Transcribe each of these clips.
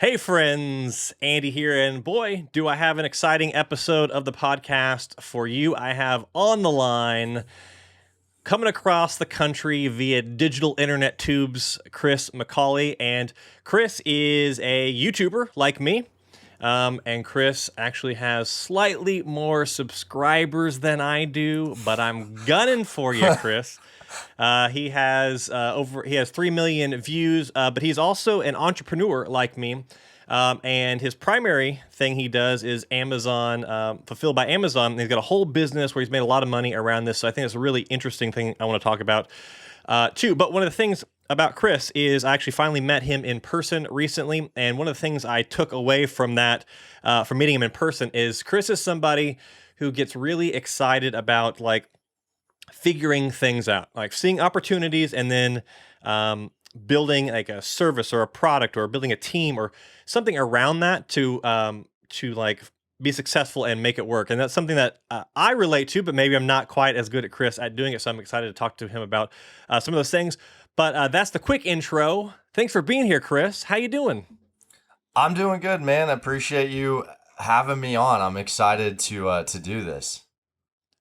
Hey friends, Andy here, and boy, do I have an exciting episode of the podcast for you. I have on the line, coming across the country via digital internet tubes, Kris McCauley. And Kris is a YouTuber like me. And Kris actually has slightly more subscribers than I do, but I'm gunning for you, Kris. He has 3 million views, but he's also an entrepreneur like me. And his primary thing he does is Amazon, fulfilled by Amazon. And he's got a whole business where he's made a lot of money around this. So I think it's a really interesting thing I want to talk about too. But one of the things about Kris is I actually finally met him in person recently. And one of the things I took away from that, from meeting him in person, is Kris is somebody who gets really excited about figuring things out, like seeing opportunities and then building like a service or a product or building a team or something around that to like be successful and make it work. And that's something that I relate to, but maybe I'm not quite as good at Kris at doing it. So I'm excited to talk to him about some of those things. But that's the quick intro. Thanks for being here, Kris. How you doing? I'm doing good, man. I appreciate you having me on. I'm excited to do this.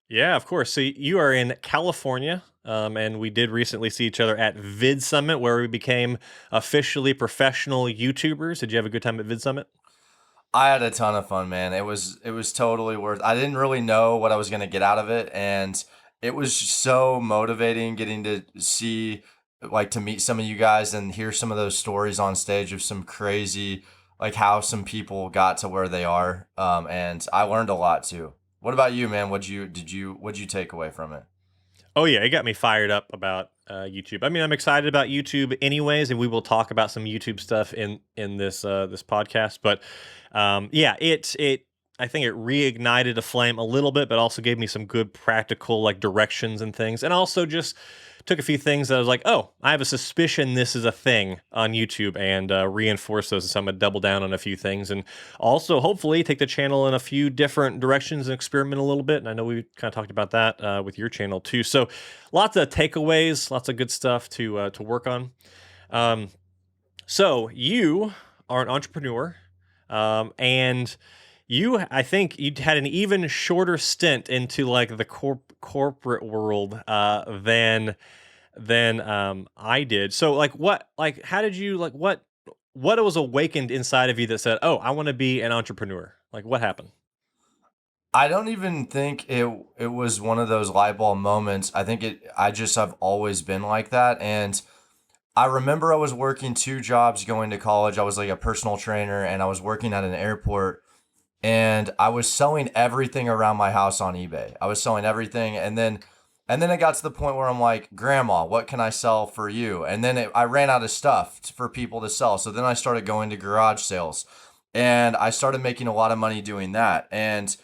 Yeah, of course. So you are in California, and we did recently see each other at Vid Summit, where we became officially professional YouTubers. Did you have a good time at Vid Summit? I had a ton of fun, man. It was totally worth. I didn't really know what I was going to get out of it, and it was so motivating getting to see, like, to meet some of you guys and hear some of those stories on stage of some crazy, like, how some people got to where they are. And I learned a lot too. What about you, man? What'd you take away from it? Oh yeah, it got me fired up about YouTube. I mean, I'm excited about YouTube anyways, and we will talk about some YouTube stuff in this podcast. But yeah, it I think it reignited a flame a little bit, but also gave me some good practical like directions and things, and also just took a few things that I was like, oh, I have a suspicion this is a thing on YouTube, and reinforce those. So I'm gonna double down on a few things, and also hopefully take the channel in a few different directions and experiment a little bit. And I know we kind of talked about that with your channel too. So lots of takeaways, lots of good stuff to work on. Um, so you are an entrepreneur, and I think you had an even shorter stint into like the corporate world than I did. So how did you what was awakened inside of you that said, "Oh, I want to be an entrepreneur"? Like what happened? I don't even think it was one of those light bulb moments. I think I just have always been like that. And I remember I was working two jobs going to college. I was like a personal trainer and I was working at an airport and I was selling everything around my house on eBay. I was selling everything and then it got to the point where I'm like, "Grandma, what can I sell for you?" And then I ran out of stuff for people to sell. So then I started going to garage sales and I started making a lot of money doing that. And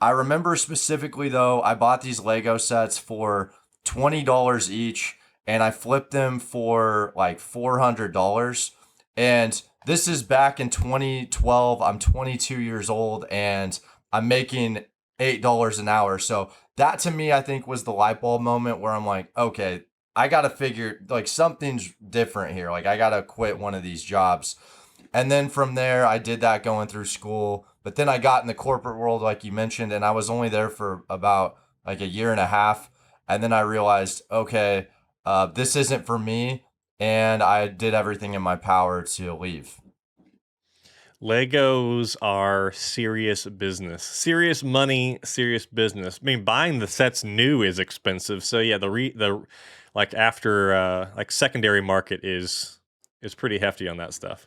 I remember specifically though, I bought these Lego sets for $20 each and I flipped them for like $400. And this is back in 2012. I'm 22 years old and I'm making $8 an hour. So that to me, I think was the light bulb moment where I'm like, okay, I got to figure like something's different here. Like I got to quit one of these jobs. And then from there, I did that going through school. But then I got in the corporate world, like you mentioned, and I was only there for about like a year and a half. And then I realized, okay, this isn't for me. And I did everything in my power to leave. Legos are serious business, serious money, serious business. I mean, buying the sets new is expensive. So yeah, the like after like secondary market is pretty hefty on that stuff.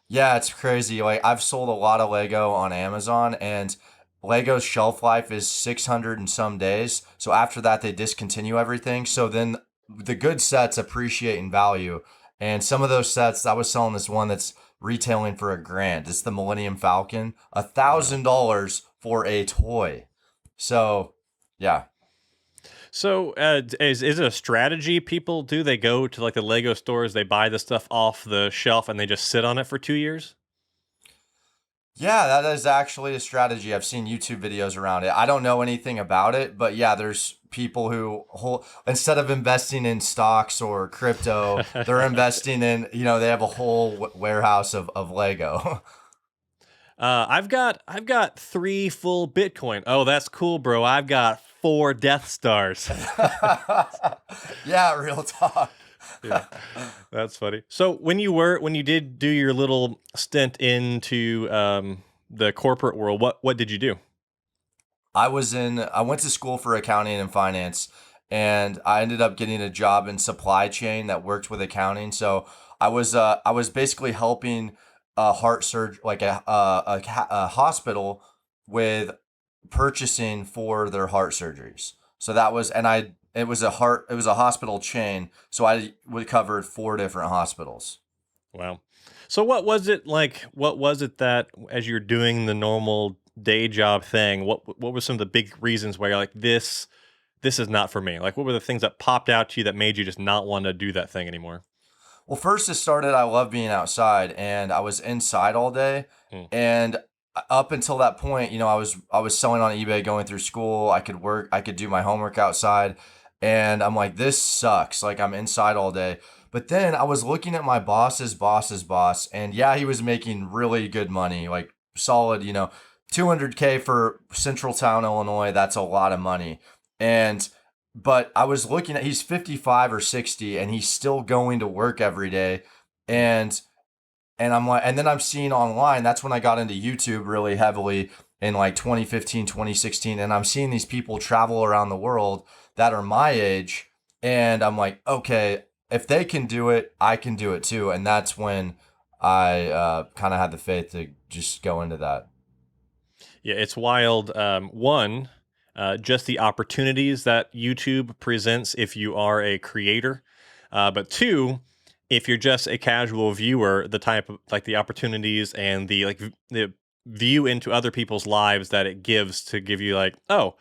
Yeah, it's crazy. Like I've sold a lot of Lego on Amazon and Lego's shelf life is 600 and some days. So after that, they discontinue everything. So then the good sets appreciate in value. And some of those sets, I was selling this one that's retailing for $1,000. It's the Millennium Falcon, a Wow. thousand dollars for a toy. So yeah. So, is it a strategy people do? They go to like the Lego stores, they buy the stuff off the shelf, and they just sit on it for 2 years. Yeah, that is actually a strategy. I've seen YouTube videos around it. I don't know anything about it, but yeah, there's people who instead of investing in stocks or crypto, they're investing in, they have a whole warehouse of Lego. I've got 3 full Bitcoin. Oh, that's cool, bro. I've got 4 Death Stars. Yeah, real talk. Yeah, that's funny. So when you did do your little stint into the corporate world, what did you do? I went to school for accounting and finance, and I ended up getting a job in supply chain that worked with accounting. So I was basically helping a heart surgery, like a hospital with purchasing for their heart surgeries. So that was, and I it was a hospital chain. So I would cover 4 different hospitals. Wow. So what was it like? What was it that as you're doing the normal day job thing, what were some of the big reasons why you're like this is not for me? Like what were the things that popped out to you that made you just not want to do that thing anymore? Well, first it started, I love being outside and I was inside all day. Mm. And up until that point, I was selling on eBay, going through school. I could do my homework outside. And I'm like, this sucks. Like I'm inside all day. But then I was looking at my boss's boss, and yeah, he was making really good money, like solid, 200K for Central Town, Illinois. That's a lot of money. And but I was looking at, he's 55 or 60 and he's still going to work every day. And I'm like, and then I'm seeing online, that's when I got into YouTube really heavily in like 2015, 2016. And I'm seeing these people travel around the world that are my age. And I'm like, okay, if they can do it, I can do it too. And that's when I kind of had the faith to just go into that. Yeah, it's wild. One, just the opportunities that YouTube presents if you are a creator. But two, if you're just a casual viewer, the type of like the opportunities and the the view into other people's lives that it gives to give you like, oh,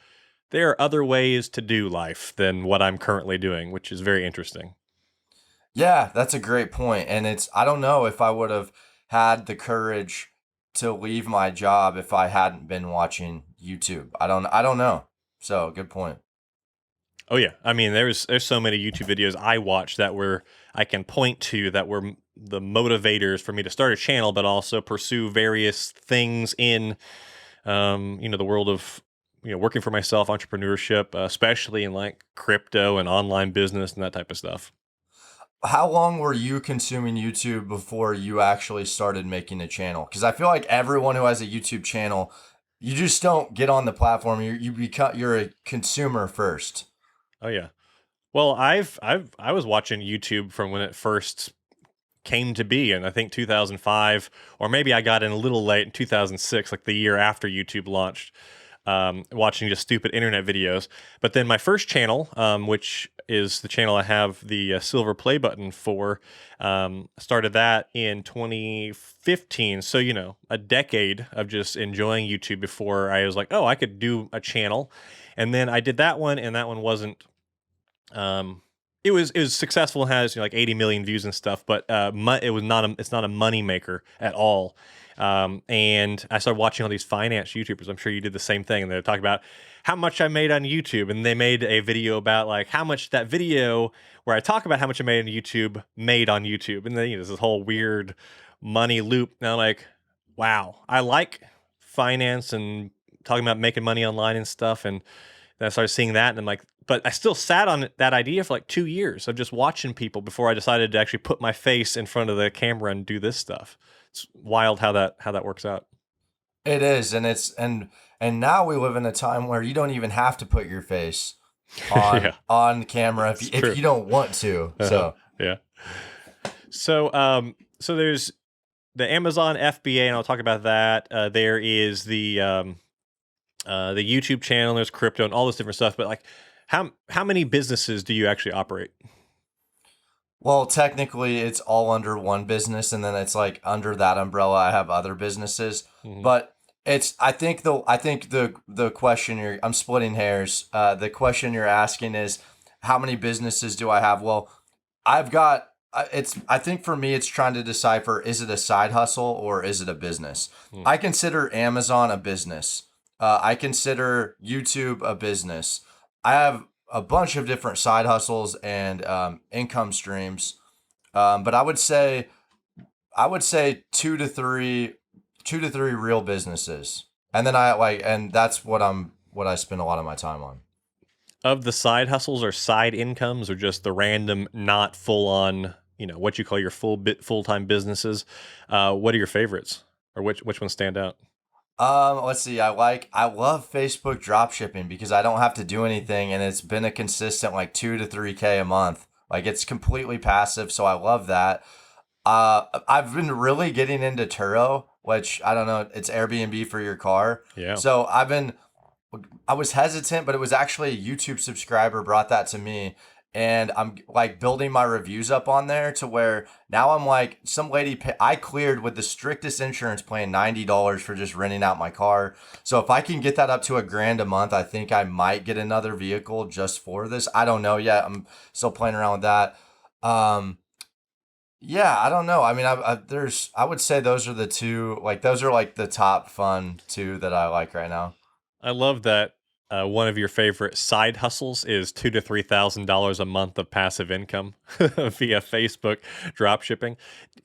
there are other ways to do life than what I'm currently doing, which is very interesting. Yeah, that's a great point. And I don't know if I would have had the courage to leave my job if I hadn't been watching YouTube. I don't know. So, good point. Oh yeah, I mean there's so many YouTube videos I watch that were I can point to that were the motivators for me to start a channel, but also pursue various things in the world of working for myself, entrepreneurship, especially in like crypto and online business and that type of stuff. How long were you consuming YouTube before you actually started making a channel? Because I feel like everyone who has a YouTube channel, you just don't get on the platform. You're a consumer first. Oh yeah. Well, I was watching YouTube from when it first came to be in I think 2005, or maybe I got in a little late in 2006, like the year after YouTube launched. Watching just stupid internet videos. But then my first channel, which is the channel I have the silver play button for, started that in 2015. So, a decade of just enjoying YouTube before I was like, oh, I could do a channel. And then I did that one, and that one wasn't. Um, it was successful, has like 80 million views and stuff, but it was not it's not a money maker at all. And I started watching all these finance YouTubers. I'm sure you did the same thing. And they're talking about how much I made on YouTube, and they made a video about like how much that video where I talk about how much I made on YouTube made on YouTube, and then there's this whole weird money loop. And I'm like, wow, I like finance and talking about making money online and stuff, and then I started seeing that, and I'm like, but I still sat on that idea for like 2 years of just watching people before I decided to actually put my face in front of the camera and do this stuff. It's wild how that works out. It is, and and now we live in a time where you don't even have to put your face Yeah, on camera it's if true. you don't want to. Uh-huh. So Yeah. So there's the Amazon FBA, and I'll talk about that. There is the YouTube channel. There's crypto and all this different stuff. But like, how many businesses do you actually operate? well, technically, it's all under one business, and then it's like under that umbrella, I have other businesses. Hmm. But I think the question I'm splitting hairs. The question you're asking is how many businesses do I have? Well, I've got I think for me, it's trying to decipher, is it a side hustle or is it a business? Hmm. I consider Amazon a business. I consider YouTube a business. I have a bunch of different side hustles and income streams. But I would say two to three real businesses. And then and that's what I spend a lot of my time on. Of the side hustles or side incomes, or just the random, not full on, what you call your full time businesses, what are your favorites, or which ones stand out? Let's see. I love Facebook drop shipping because I don't have to do anything and it's been a consistent like 2 to 3K a month. Like it's completely passive, so I love that. I've been really getting into Turo, which I don't know, it's Airbnb for your car. Yeah. So I was hesitant, but it was actually a YouTube subscriber brought that to me. And I'm like building my reviews up on there to where now I'm like, some lady, I cleared with the strictest insurance plan $90 for just renting out my car. So if I can get that up to $1,000 a month, I think I might get another vehicle just for this. I don't know yet. I'm still playing around with that. Um, yeah, I don't know. I mean, I would say those are the two, like, those are like the top fun two that I like right now. I love that one of your favorite side hustles is $2,000 to $3,000 a month of passive income via Facebook drop shipping.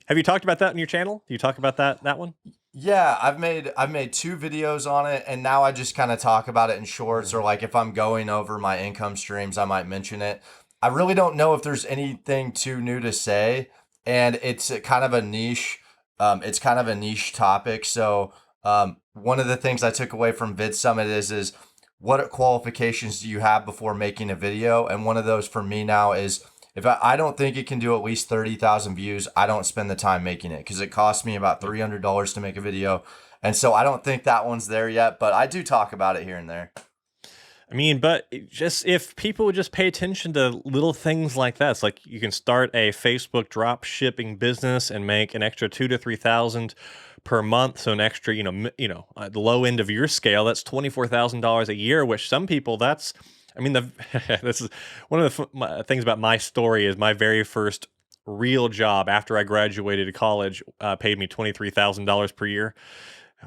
Have you talked about that in your channel? Do you talk about that one? Yeah, I've made two videos on it, and now I just kind of talk about it in shorts, or like if I'm going over my income streams, I might mention it. I really don't know if there's anything too new to say, and it's a kind of a niche. It's kind of a niche topic. So one of the things I took away from Vid Summit is what qualifications do you have before making a video? And one of those for me now is, if I don't think it can do at least 30,000 views, I don't spend the time making it because it costs me about $300 to make a video. And so I don't think that one's there yet, but I do talk about it here and there. I mean, but just if people would just pay attention to little things like that, it's like you can start a Facebook drop shipping business and make an extra 2 to 3 thousand per month. So an extra, at the low end of your scale, that's $24,000 a year. Which some people, that's, I mean, this is one of the things about my story is my very first real job after I graduated college paid me $23,000 per year,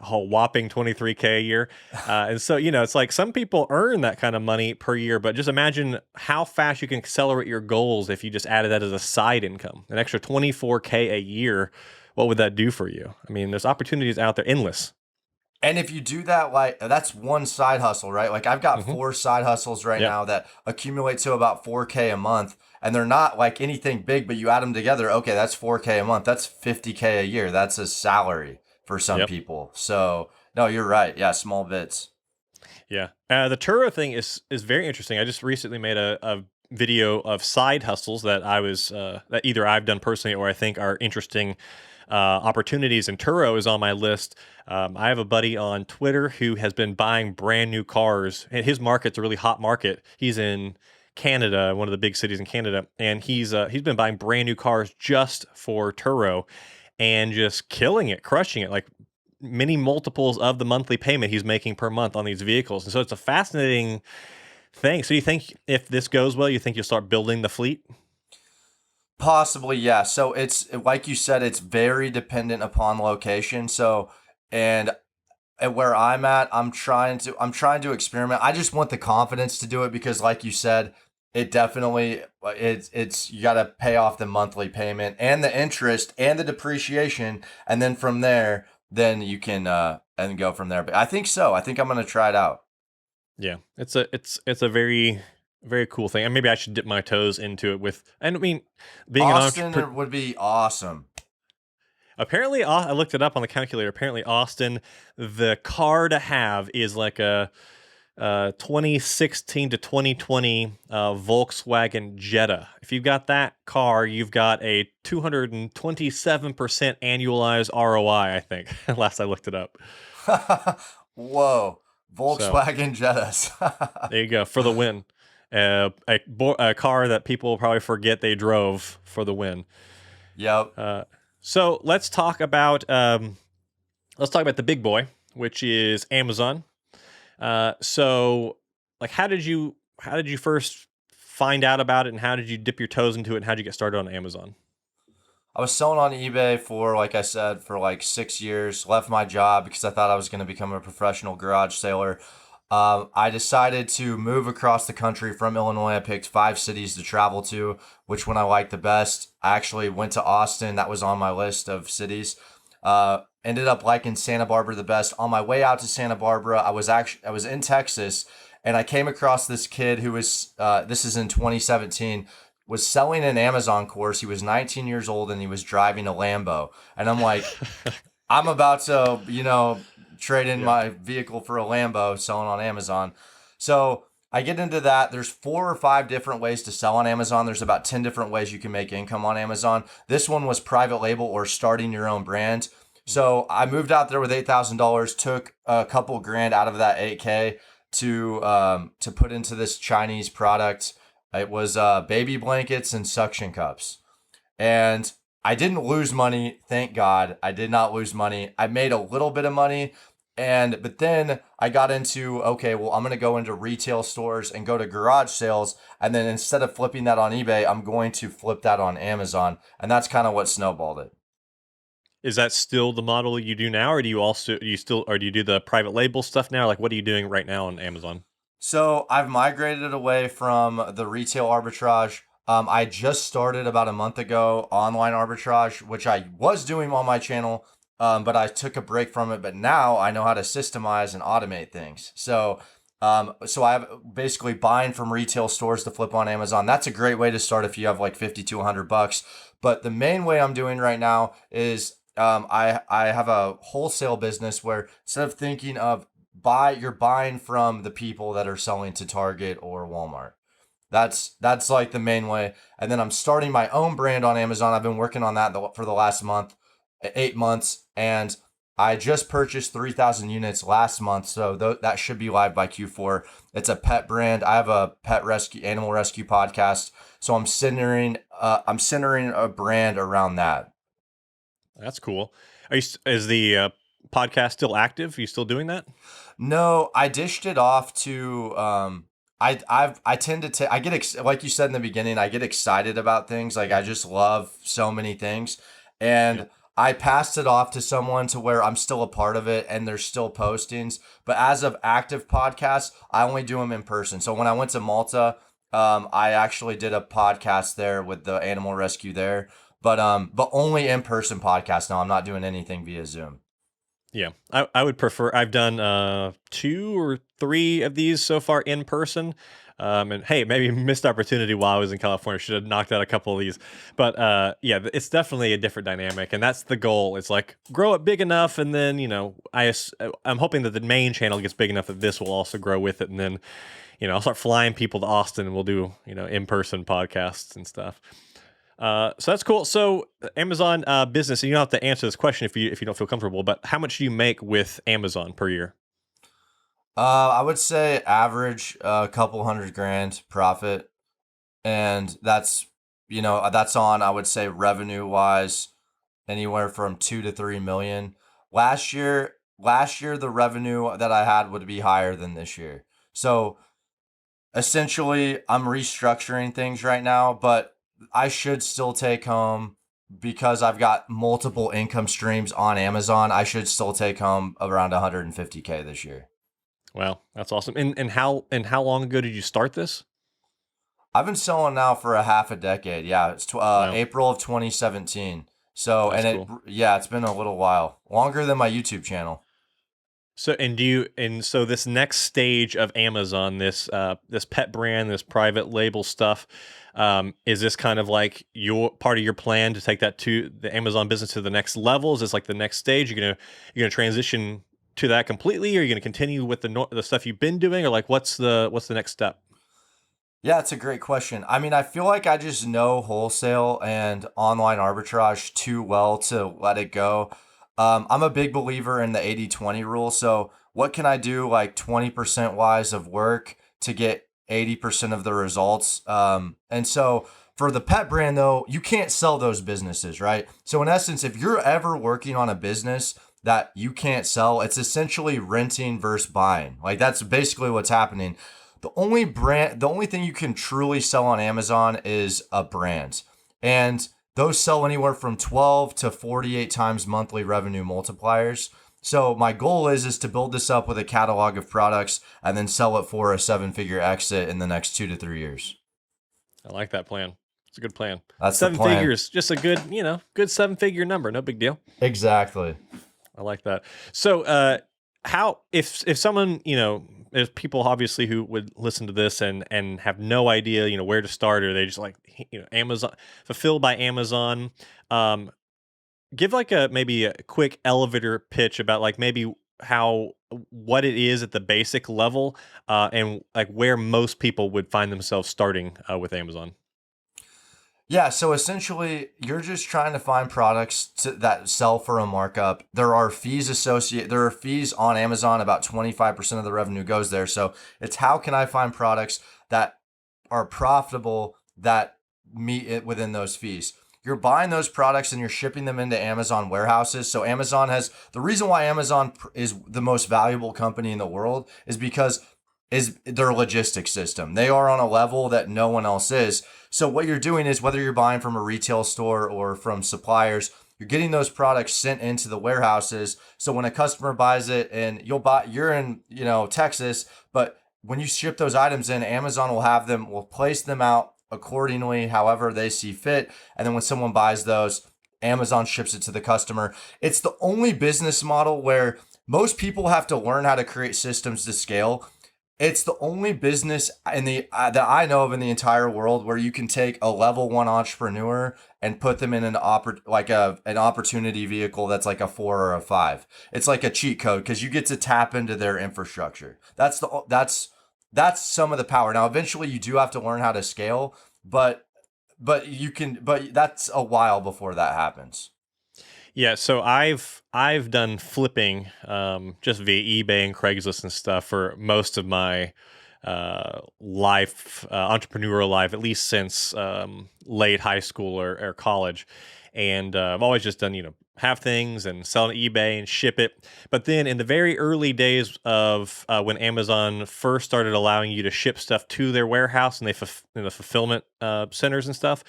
a whole whopping 23K a year. And so, it's like some people earn that kind of money per year, but just imagine how fast you can accelerate your goals if you just added that as a side income, an extra 24K a year. What would that do for you? I mean, there's opportunities out there, endless. And if you do that, like that's one side hustle, right? Like I've got Hmm. four side hustles right Yep. now that accumulate to about 4K a month. And they're not like anything big, but you add them together. Okay, that's 4K a month. That's 50K a year. That's a salary for some Yep. people. So no, you're right. Yeah, small bits. Yeah. The Turo thing is very interesting. I just recently made a video of side hustles that that either I've done personally or I think are interesting opportunities, and Turo is on my list. I have a buddy on Twitter who has been buying brand new cars, and his market's a really hot market. He's in Canada, one of the big cities in Canada, and he's been buying brand new cars just for Turo and just killing it, crushing it, like many multiples of the monthly payment he's making per month on these vehicles. And so it's a fascinating thing. So you think if this goes well, you think you'll start building the fleet? Possibly, yeah. So it's like you said, it's very dependent upon location. So and at where I'm at, I'm trying to experiment. I just want the confidence to do it because like you said, it definitely it's you got to pay off the monthly payment and the interest and the depreciation, and then from there then you can and go from there. But I think so. I think I'm going to try it out. Yeah, it's a very very cool thing, and maybe I should dip my toes into it with. And I mean, being an entrepreneur. Austin would be awesome. Apparently, I looked it up on the calculator. Apparently, Austin, the car to have is like a 2016 to 2020 Volkswagen Jetta. If you've got that car, you've got a 227% annualized ROI, I think, last I looked it up. Whoa. So Volkswagen Jettas. there you go for the win. A car that people probably forget they drove for the win. Yep. So let's talk about the big boy, which is Amazon. So like, how did you first find out about it, and how did you dip your toes into it, and how did you get started on Amazon? I was selling on eBay for, like I said, for like 6 years. Left my job because I thought I was going to become a professional garage sailor. I decided to move across the country from Illinois. I picked 5 cities to travel to, which one I liked the best. I actually went to Austin. That was on my list of cities. Ended up liking Santa Barbara the best. On my way out to Santa Barbara, I was in Texas, and I came across this kid who was this is in 2017, was selling an Amazon course. He was 19 years old and he was driving a Lambo, and I'm like, I'm about to, trade in Yeah. my vehicle for a Lambo selling on Amazon. So I get into that. There's 4 or 5 different ways to sell on Amazon. There's about 10 different ways you can make income on Amazon. This one was private label or starting your own brand. So I moved out there with $8,000, took a couple grand out of that 8K to put into this Chinese product. It was baby blankets and suction cups. And I didn't lose money, thank God. I did not lose money. I made a little bit of money, but then I got into, okay, well, I'm going to go into retail stores and go to garage sales, and then instead of flipping that on eBay, I'm going to flip that on Amazon, and that's kind of what snowballed it. Is that still the model you do now, or do you do the private label stuff now? Like, what are you doing right now on Amazon? So I've migrated away from the retail arbitrage. I just started about a month ago online arbitrage, which I was doing on my channel, but I took a break from it. But now I know how to systemize and automate things. So I have basically buying from retail stores to flip on Amazon. That's a great way to start if you have like 50 to $100. But the main way I'm doing right now is I have a wholesale business where instead of thinking of you're buying from the people that are selling to Target or Walmart. That's like the main way. And then I'm starting my own brand on Amazon. I've been working on that for the last 8 months, and I just purchased 3,000 units last month, so that should be live by Q4. It's a pet brand. I have a animal rescue podcast, so I'm centering a brand around that. That's cool. Is the podcast still active? Are you still doing that? No, I dished it off to I tend to I get like you said in the beginning, I get excited about things. Like I just love so many things, Yeah. and I passed it off to someone to where I'm still a part of it and there's still postings. But as of active podcasts, I only do them in person. So when I went to Malta, I actually did a podcast there with the animal rescue there, but only in person podcast. Now I'm not doing anything via Zoom. Yeah, I would prefer. I've done 2 or 3 of these so far in person. And hey, maybe missed opportunity while I was in California. Should have knocked out a couple of these, but yeah, it's definitely a different dynamic, and that's the goal. It's like grow it big enough, and then I'm hoping that the main channel gets big enough that this will also grow with it, and then I'll start flying people to Austin, and we'll do in person podcasts and stuff. So that's cool. So Amazon business, and you don't have to answer this question if you don't feel comfortable, but how much do you make with Amazon per year? I would say average a couple hundred grand profit, and that's on, I would say, revenue wise anywhere from 2 to 3 million. Last year the revenue that I had would be higher than this year. So essentially, I'm restructuring things right now, but I should still take home, because I've got multiple income streams on Amazon. I should still take home around 150K this year. Wow, that's awesome. And how long ago did you start this? I've been selling now for a half a decade. Yeah, it's Wow, April of 2017. So, that's and cool. yeah, it's been a little while, longer than my YouTube channel. So this next stage of Amazon, this pet brand, this private label stuff, is this kind of like your part of your plan to take that to the Amazon business to the next level? Is this like the next stage? You're gonna transition to that completely, or are you gonna continue with the stuff you've been doing, or like what's the next step? Yeah, it's a great question. I mean, I feel like I just know wholesale and online arbitrage too well to let it go. I'm a big believer in the 80/20 rule. So, what can I do like 20% wise of work to get 80% of the results? And so, for the pet brand, though, you can't sell those businesses, right? So, in essence, if you're ever working on a business that you can't sell, it's essentially renting versus buying. Like, that's basically what's happening. The only thing you can truly sell on Amazon is a brand. And those sell anywhere from 12 to 48 times monthly revenue multipliers. So my goal is to build this up with a catalog of products and then sell it for a seven-figure exit in the next 2 to 3 years. I like that plan. It's a good plan. That's the Seven plan. figures, just a good, good 7-figure number. No big deal. Exactly. I like that. So, how if someone there's people obviously who would listen to this and have no idea where to start, or they just like Amazon fulfilled by Amazon. Um, Give like a maybe a quick elevator pitch about like maybe how what it is at the basic level, and like where most people would find themselves starting with Amazon. Yeah, so essentially, you're just trying to find products that sell for a markup. There are fees associated. There are fees on Amazon. About 25% of the revenue goes there. So it's how can I find products that are profitable that meet it within those fees. You're buying those products and you're shipping them into Amazon warehouses. So Amazon has the reason why Amazon is the most valuable company in the world is because is their logistics system. They are on a level that no one else is. So what you're doing is whether you're buying from a retail store or from suppliers, you're getting those products sent into the warehouses. So when a customer buys it and you're in, Texas, but when you ship those items in, Amazon will place them out accordingly, however they see fit. And then when someone buys those, Amazon ships it to the customer. It's the only business model where most people have to learn how to create systems to scale. It's the only business in the that I know of in the entire world where you can take a level one entrepreneur and put them in an opportunity vehicle that's like a 4 or a 5. It's like a cheat code because you get to tap into their infrastructure. That's some of the power. Now, eventually, you do have to learn how to scale, but that's a while before that happens. Yeah, so I've done flipping, just via eBay and Craigslist and stuff for most of my life, entrepreneurial life, at least since late high school or college. And I've always just done, have things and sell on eBay and ship it. But then in the very early days of when Amazon first started allowing you to ship stuff to their warehouse and in the fulfillment centers and stuff,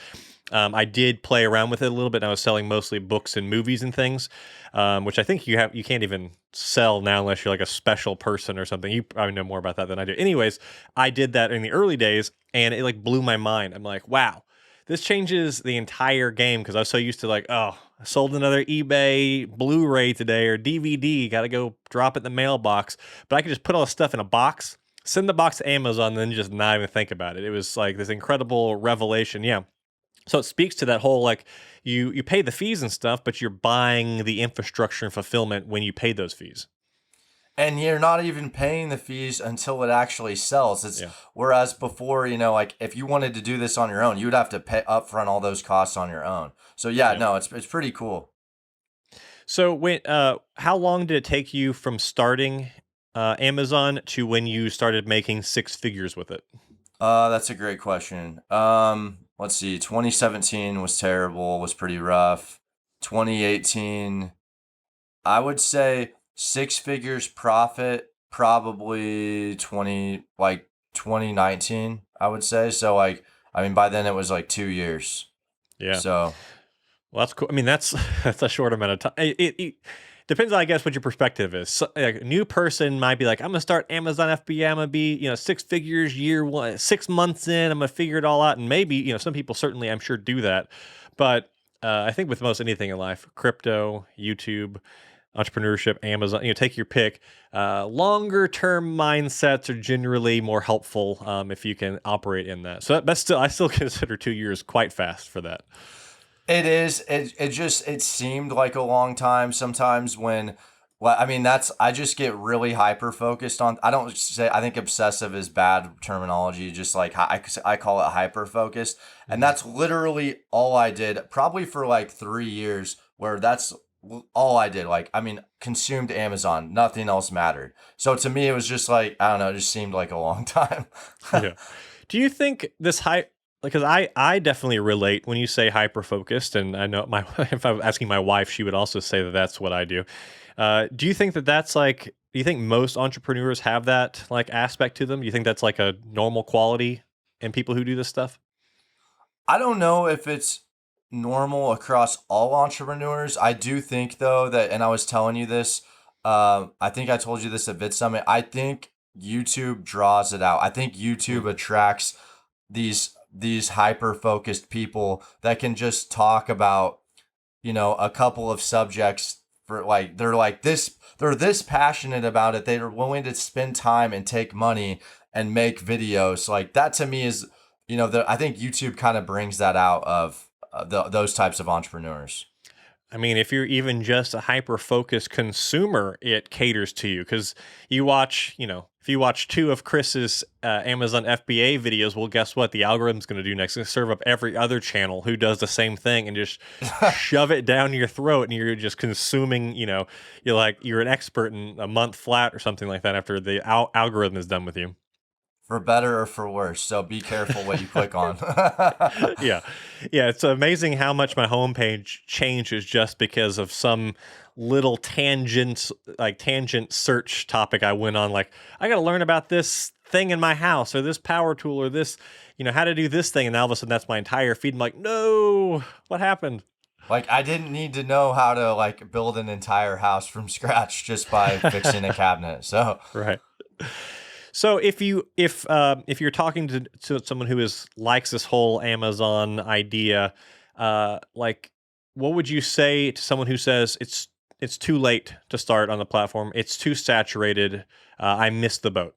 I did play around with it a little bit. And I was selling mostly books and movies and things, which I think you can't even sell now unless you're like a special person or something. You probably know more about that than I do. Anyways, I did that in the early days, and it like blew my mind. I'm like, wow, this changes the entire game because I was so used to like, oh, I sold another eBay Blu-ray today or DVD. Got to go drop it in the mailbox, but I could just put all the stuff in a box, send the box to Amazon, and then just not even think about it. It was like this incredible revelation. Yeah. So it speaks to that whole like you pay the fees and stuff, but you're buying the infrastructure and fulfillment when you pay those fees. And you're not even paying the fees until it actually sells. Yeah. Whereas before, like if you wanted to do this on your own, you would have to pay upfront all those costs on your own. So yeah, Yeah. no, it's pretty cool. So how long did it take you from starting Amazon to when you started making 6 figures with it? That's a great question. Let's see. 2017 was terrible, was pretty rough. 2018, I would say six figures profit, probably 2019, I would say. So like, I mean, by then it was like 2 years. Yeah. So Well, that's cool. I mean, that's that's a short amount of time. It depends, I guess, what your perspective is. So, like, a new person might be like, "I'm gonna start Amazon FBA. I'm gonna be, 6 figures year one, 6 months in. I'm gonna figure it all out." And maybe, some people certainly, I'm sure, do that. But I think with most anything in life, crypto, YouTube, entrepreneurship, Amazon, take your pick. Longer term mindsets are generally more helpful if you can operate in that. So that's still, I still consider 2 years quite fast for that. it is. It seemed like a long time sometimes when, well, I mean, I just get really hyper focused on, I think obsessive is bad terminology, just like I call it hyper focused. And Mhm. that's literally all I did, probably for like 3 years, where that's all I did. Like, I mean, consumed Amazon, nothing else mattered. So to me, it was just like, I don't know, it just seemed like a long time. Yeah. Do you think this high, because I definitely relate when you say hyper focused, and I know my if I was asking my wife, she would also say that that's what I do. Do you think that that's like? Do you think most entrepreneurs have that like aspect to them? Do you think that's like a normal quality in people who do this stuff? I don't know if it's normal across all entrepreneurs. I do think though that, and I was telling you this, I think I told you this at Vid Summit. I think YouTube draws it out. I think YouTube Mm. attracts these hyper focused people that can just talk about, a couple of subjects for like they're this passionate about it. They're willing to spend time and take money and make videos. Like that to me is, I think YouTube kind of brings that out of those types of entrepreneurs. I mean, if you're even just a hyper focused consumer, it caters to you because if you watch two of Chris's Amazon FBA videos, well, guess what? The algorithm's going to do next? It's going to serve up every other channel who does the same thing and just shove it down your throat, and you're just consuming. You're an expert in a month flat or something like that after the algorithm is done with you. For better or for worse. So be careful what you click on. Yeah. Yeah. It's amazing how much my homepage changes just because of some little tangent search topic I went on. Like, I got to learn about this thing in my house or this power tool or this, how to do this thing. And all of a sudden that's my entire feed. I'm like, no, what happened? Like I didn't need to know how to like build an entire house from scratch just by fixing a cabinet. So Right. So if you're talking to someone who likes this whole Amazon idea, like what would you say to someone who says it's too late to start on the platform, it's too saturated, I missed the boat?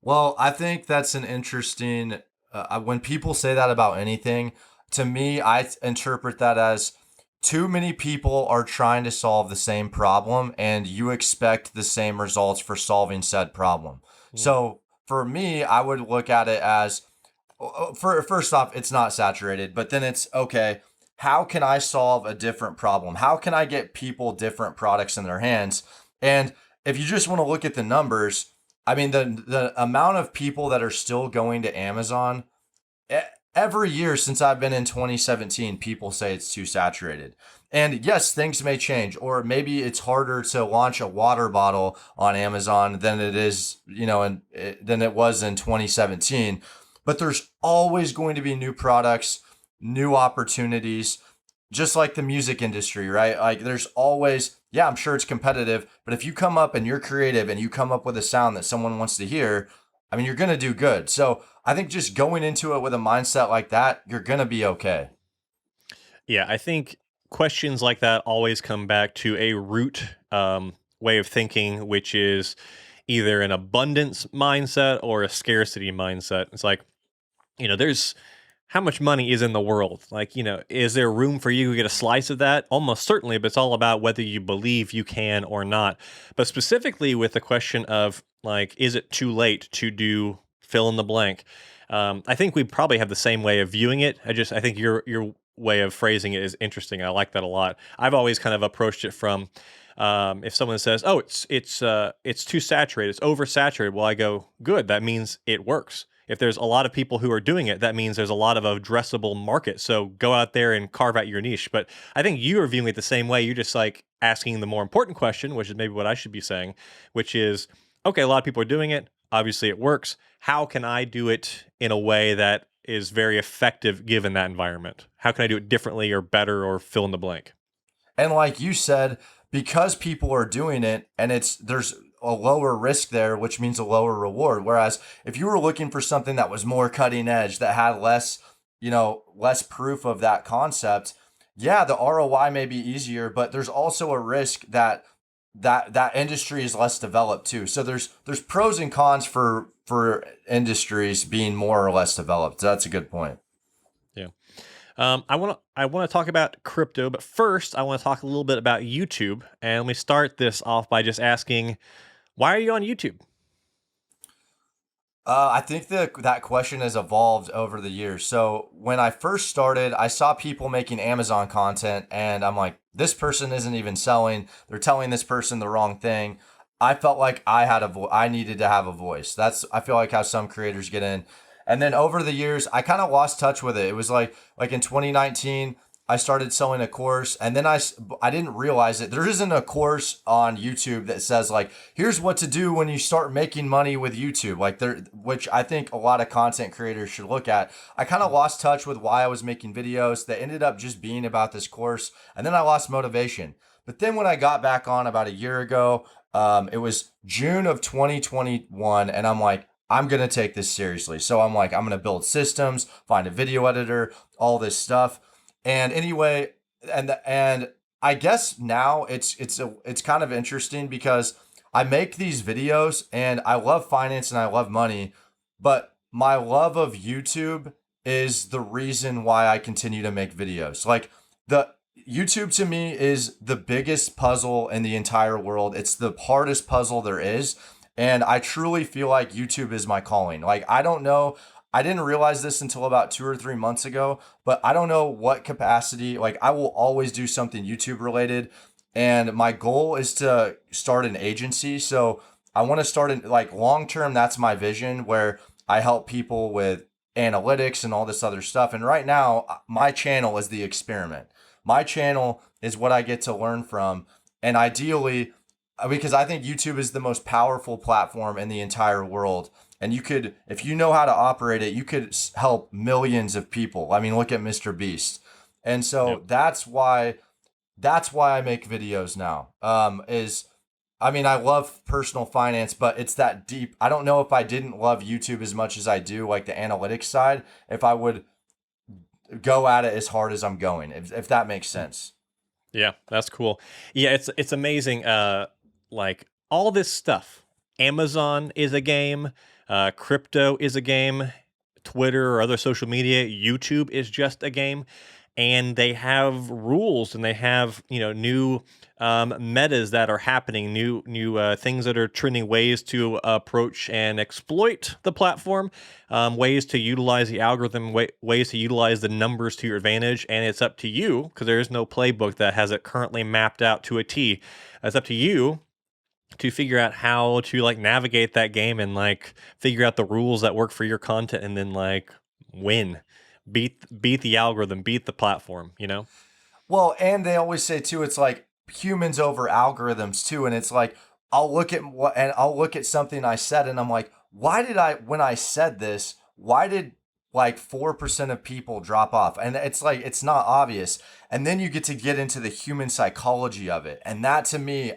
well, I think that's an interesting. When people say that about anything, to me, I interpret that as too many people are trying to solve the same problem, and you expect the same results for solving said problem. Hmm. So for me, I would look at it as first off, it's not saturated, but then it's okay. How can I solve a different problem? How can I get people different products in their hands? And if you just want to look at the numbers, I mean, the amount of people that are still going to Amazon e- every year since I've been in 2017, people say it's too saturated. And yes, things may change, or maybe it's harder to launch a water bottle on Amazon than it is, than it was in 2017. But there's always going to be new products, new opportunities, just like the music industry, right? Like there's always, yeah, I'm sure it's competitive, but if you come up and you're creative and you come up with a sound that someone wants to hear, I mean, you're going to do good. So I think just going into it with a mindset like that, you're going to be okay. Yeah, I think questions like that always come back to a root way of thinking, which is either an abundance mindset or a scarcity mindset. It's like, there's how much money is in the world? Like, is there room for you to get a slice of that? Almost certainly, but it's all about whether you believe you can or not. But specifically with the question of like, is it too late to do fill in the blank? I think we probably have the same way of viewing it. I think your way of phrasing it is interesting. I like that a lot. I've always kind of approached it from if someone says, "Oh, it's too saturated, it's oversaturated," well, I go, "Good, that means it works." If there's a lot of people who are doing it, that means there's a lot of addressable market. So go out there and carve out your niche. But I think you are viewing it the same way. You're just like asking the more important question, which is maybe what I should be saying, which is, okay, a lot of people are doing it. Obviously, it works. How can I do it in a way that is very effective given that environment? How can I do it differently or better or fill in the blank? And like you said, because people are doing it and there's a lower risk there, which means a lower reward. Whereas if you were looking for something that was more cutting edge, that had less proof of that concept, yeah, the ROI may be easier, but there's also a risk that that industry is less developed too. So there's pros and cons for industries being more or less developed. That's a good point. Yeah. I want to talk about crypto, but first I want to talk a little bit about YouTube. And let me start this off by just asking, why are you on YouTube? I think that question has evolved over the years. So when I first started, I saw people making Amazon content, and I'm like, this person isn't even selling. They're telling this person the wrong thing. I felt like I needed to have a voice. I feel like how some creators get in. And then over the years, I kind of lost touch with it. It was like in 2019, I started selling a course, and then I didn't realize it. There isn't a course on YouTube that says like, here's what to do when you start making money with YouTube. Like there, which I think a lot of content creators should look at. I kind of lost touch with why I was making videos. That ended up just being about this course, and then I lost motivation. But then when I got back on about a year ago, it was June of 2021, and I'm like, I'm gonna take this seriously. So I'm like, I'm gonna build systems, find a video editor, all this stuff. And anyway, and I guess now it's kind of interesting because I make these videos and I love finance and I love money, but my love of YouTube is the reason why I continue to make videos. Like the YouTube to me is the biggest puzzle in the entire world. It's the hardest puzzle there is. And I truly feel like YouTube is my calling. Like, I don't know. I didn't realize this until about 2 or 3 months ago, but I don't know what capacity. Like, I will always do something YouTube related. And my goal is to start an agency. So I want to start in like long term. That's my vision where I help people with analytics and all this other stuff. And right now, my channel is the experiment. My channel is what I get to learn from. And ideally, because I think YouTube is the most powerful platform in the entire world. And you could, if you know how to operate it, you could help millions of people. I mean, look at Mr. Beast. And so Yep. that's why I make videos now. I mean, I love personal finance, but it's that deep. I don't know if I didn't love YouTube as much as I do, like the analytics side, if I would go at it as hard as I'm going, if that makes sense. Yeah, that's cool. Yeah, it's amazing. Like all this stuff. Amazon is a game. Crypto is a game. Twitter or other social media. YouTube is just a game, and they have rules and they have new metas that are happening, new things that are trending, ways to approach and exploit the platform, ways to utilize the algorithm, ways to utilize the numbers to your advantage, and it's up to you because there is no playbook that has it currently mapped out to a T. It's up to you to figure out how to like navigate that game and like figure out the rules that work for your content and then like win, beat the algorithm, beat the platform. Well, and they always say too, it's like humans over algorithms too. And it's like, I'll look at something I said and I'm like, when I said this, why did like 4% of people drop off? And it's like, it's not obvious. And then you get into the human psychology of it. And that to me,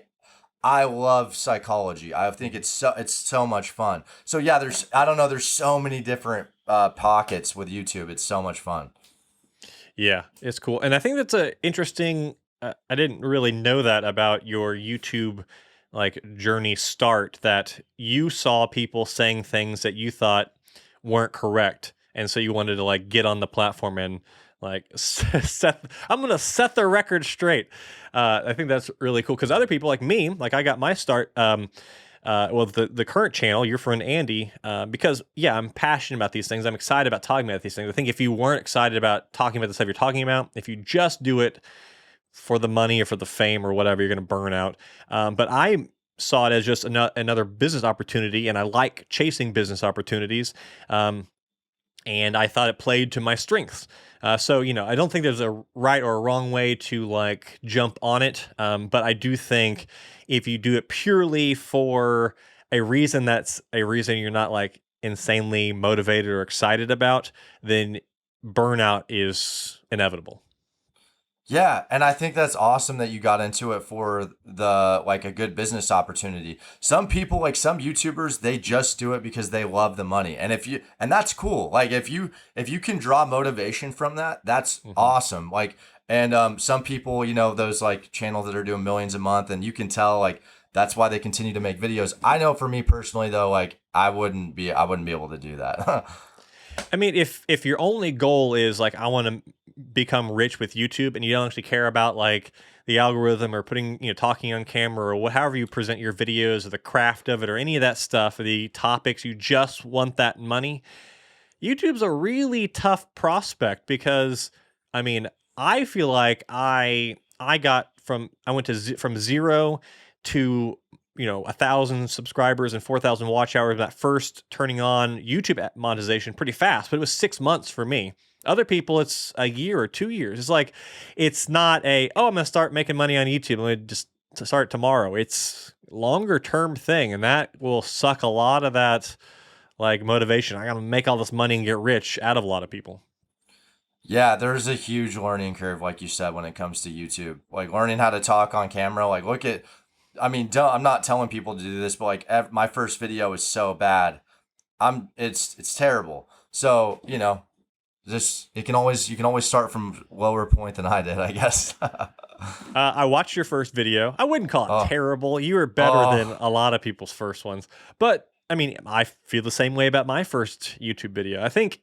I love psychology. I think it's so much fun. So yeah, I don't know, there's so many different pockets with YouTube. It's so much fun. Yeah, it's cool. And I think that's a interesting I didn't really know that about your YouTube like journey start, that you saw people saying things that you thought weren't correct. And so you wanted to like get on the platform and like I'm going to set the record straight. I think that's really cool because other people like me, like I got my start well, the current channel, your friend Andy, because yeah, I'm passionate about these things. I'm excited about talking about these things. I think if you weren't excited about talking about the stuff you're talking about, if you just do it for the money or for the fame or whatever, you're going to burn out. But I saw it as just another business opportunity, and I like chasing business opportunities. And I thought it played to my strengths. So, I don't think there's a right or a wrong way to like jump on it. But I do think if you do it purely for a reason that's a reason you're not like insanely motivated or excited about, then burnout is inevitable. Yeah, and I think that's awesome that you got into it for the like a good business opportunity. Some people, like some YouTubers, they just do it because they love the money. And that's cool. Like if you can draw motivation from that, that's Hmm. awesome. Like and some people, those like channels that are doing millions a month and you can tell like that's why they continue to make videos. I know for me personally though, like I wouldn't be able to do that. I mean, if your only goal is like I want to become rich with YouTube, and you don't actually care about like the algorithm or putting talking on camera or however you present your videos or the craft of it or any of that stuff or the topics, you just want that money. YouTube's a really tough prospect because I mean, I feel like I went from zero to 1,000 subscribers and 4,000 watch hours that first turning on YouTube monetization pretty fast, but it was 6 months for me. Other people, it's a year or 2 years. It's like, it's not oh, I'm going to start making money on YouTube. I'm going to just to start tomorrow. It's longer term thing. And that will suck a lot of that like motivation. I got to make all this money and get rich out of a lot of people. Yeah, there's a huge learning curve, like you said, when it comes to YouTube. Like learning how to talk on camera. Like, look at, I mean, I'm not telling people to do this, but like my first video is so bad. It's terrible. So, just you can always start from lower point than I did, I guess. I watched your first video. I wouldn't call it Oh, terrible. You were better than oh, a lot of people's first ones. But I mean, I feel the same way about my first YouTube video. I think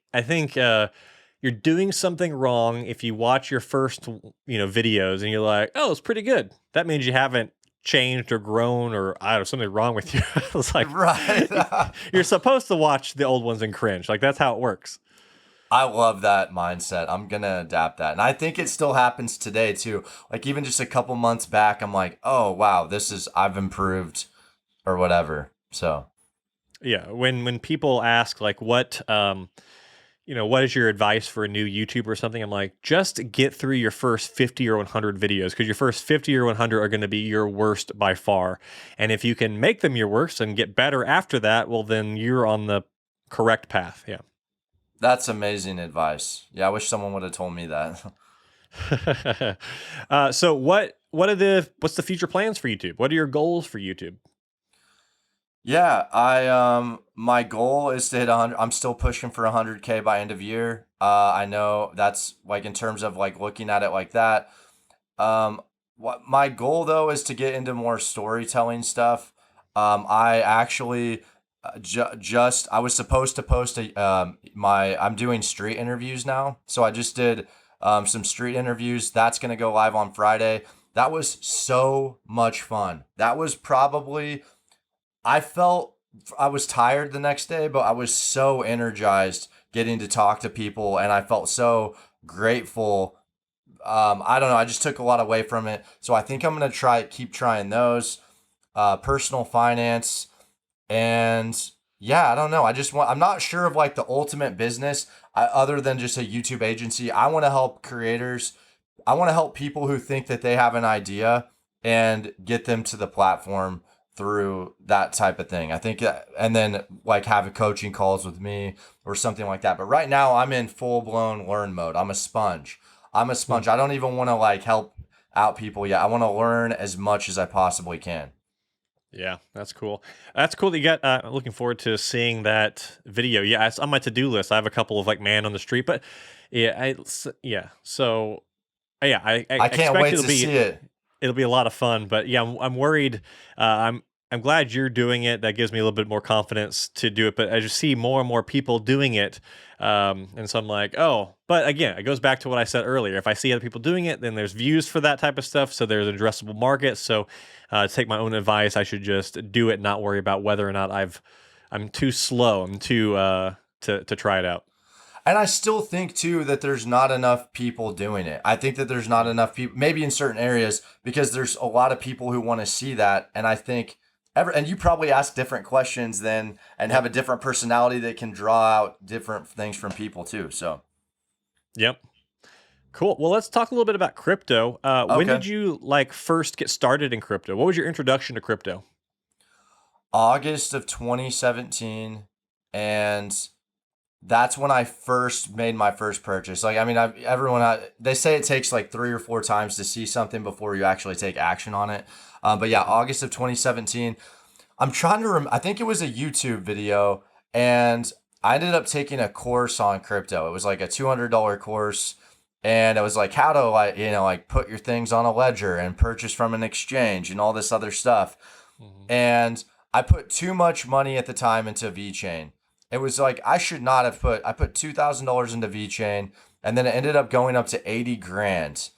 you're doing something wrong if you watch your first, videos and you're like, "Oh, it's pretty good." That means you haven't changed or grown, or I don't know, something wrong with you. It's like right. you're supposed to watch the old ones and cringe. Like that's how it works. I love that mindset. I'm gonna adapt that. And I think it still happens today too. Like even just a couple months back, I'm like, oh wow, I've improved or whatever. So Yeah, when people ask like what is your advice for a new YouTuber or something? I'm like, just get through your first 50 or 100 videos because your first 50 or 100 are going to be your worst by far. And if you can make them your worst and get better after that, well, then you're on the correct path. Yeah. that's amazing advice. Yeah, I wish someone would have told me that. So what's the future plans for YouTube? What are your goals for YouTube? Yeah, my goal is to hit 100. I'm still pushing for 100K by end of year. I know that's like in terms of like looking at it like that. What my goal though is to get into more storytelling stuff. I actually just I was supposed to post I'm doing street interviews now, so I just did some street interviews. That's gonna go live on Friday. That was so much fun. That was probably I felt I was tired the next day, but I was so energized getting to talk to people, and I felt so grateful. I don't know. I just took a lot away from it, so I think I'm gonna keep trying those. Personal finance, and yeah, I don't know. I'm not sure of like the ultimate business other than just a YouTube agency. I want to help creators. I want to help people who think that they have an idea and get them to the platform through that type of thing. I think, and then like have coaching calls with me or something like that. But right now I'm in full blown learn mode. I'm a sponge. I'm a Hmm. sponge. I don't even want to like help out people yet. I want to learn as much as I possibly can. Yeah, that's cool. That's cool that you got. Looking forward to seeing that video. Yeah, it's on my to do list. I have a couple of like man on the street, but yeah. So yeah, I I can't expect wait to see it. it'll be a lot of fun. But yeah, I'm worried. I'm glad you're doing it. That gives me a little bit more confidence to do it. But I just see more and more people doing it, and so I'm like, oh. But again, it goes back to what I said earlier. If I see other people doing it, then there's views for that type of stuff. So there's an addressable market. So to take my own advice, I should just do it, not worry about whether or not I'm too slow. I'm too to try it out. And I still think too that there's not enough people doing it. I think that there's not enough people, maybe in certain areas, because there's a lot of people who want to see that. And I think and you probably ask different questions then and have Yep. a different personality that can draw out different things from people too. So, Yep. Cool. Well, let's talk a little bit about crypto. When okay. did you like first get started in crypto? What was your introduction to crypto? August of 2017. And that's when I first made my first purchase. Like, I mean, they say it takes like 3 or 4 times to see something before you actually take action on it. But yeah, August of 2017. I'm trying to I think it was a YouTube video, and I ended up taking a course on crypto. It was like a $200 course, and it was like how to like put your things on a ledger and purchase from an exchange and all this other stuff. Mhm. And I put too much money at the time into VeChain. It was like I should not have I put $2,000 into VeChain, and then it ended up going up to 80 grand.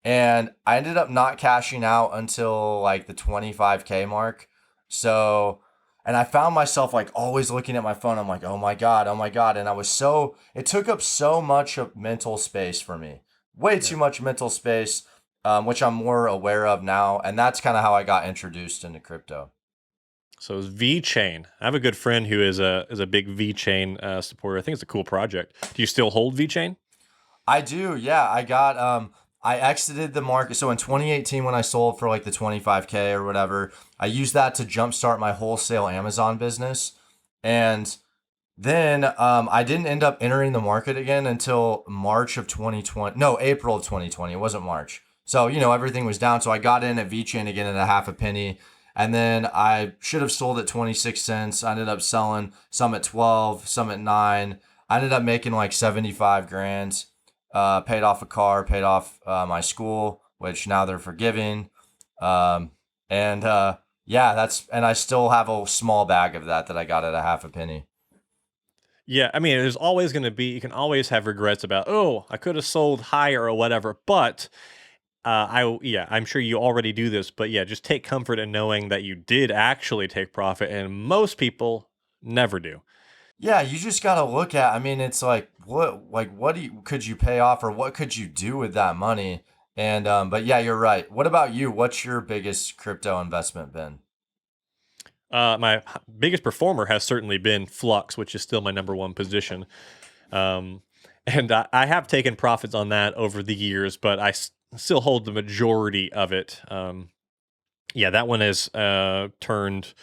And I ended up not cashing out until like the 25K mark. So, and I found myself like always looking at my phone. I'm like, oh my God, oh my God. And it took up so much of mental space for me, way Yeah. too much mental space, which I'm more aware of now. And that's kind of how I got introduced into crypto. So it's VeChain. I have a good friend who is a big VeChain supporter. I think it's a cool project. Do you still hold VeChain? I do. Yeah, I exited the market. So in 2018 when I sold for like the 25K or whatever, I used that to jumpstart my wholesale Amazon business. And then I didn't end up entering the market again until March of 2020. No, April of 2020. It wasn't March. So, everything was down. So I got in at VChain again at a half a penny. And then I should have sold at 26 cents. I ended up selling some at 12, some at 9. I ended up making like 75 grand. Paid off a car, paid off my school, which now they're forgiving. And yeah, and I still have a small bag of that I got at a half a penny. Yeah, I mean, there's always going to be, you can always have regrets about, oh, I could have sold higher or whatever. But yeah, I'm sure you already do this. But yeah, just take comfort in knowing that you did actually take profit, and most people never do. Yeah, you just got to look at, I mean, it's what could you pay off or what could you do with that money? And, but yeah, you're right. What about you? What's your biggest crypto investment been? My biggest performer has certainly been Flux, which is still my number one position. Um, and I have taken profits on that over the years, but still hold the majority of it. Yeah, that one has turned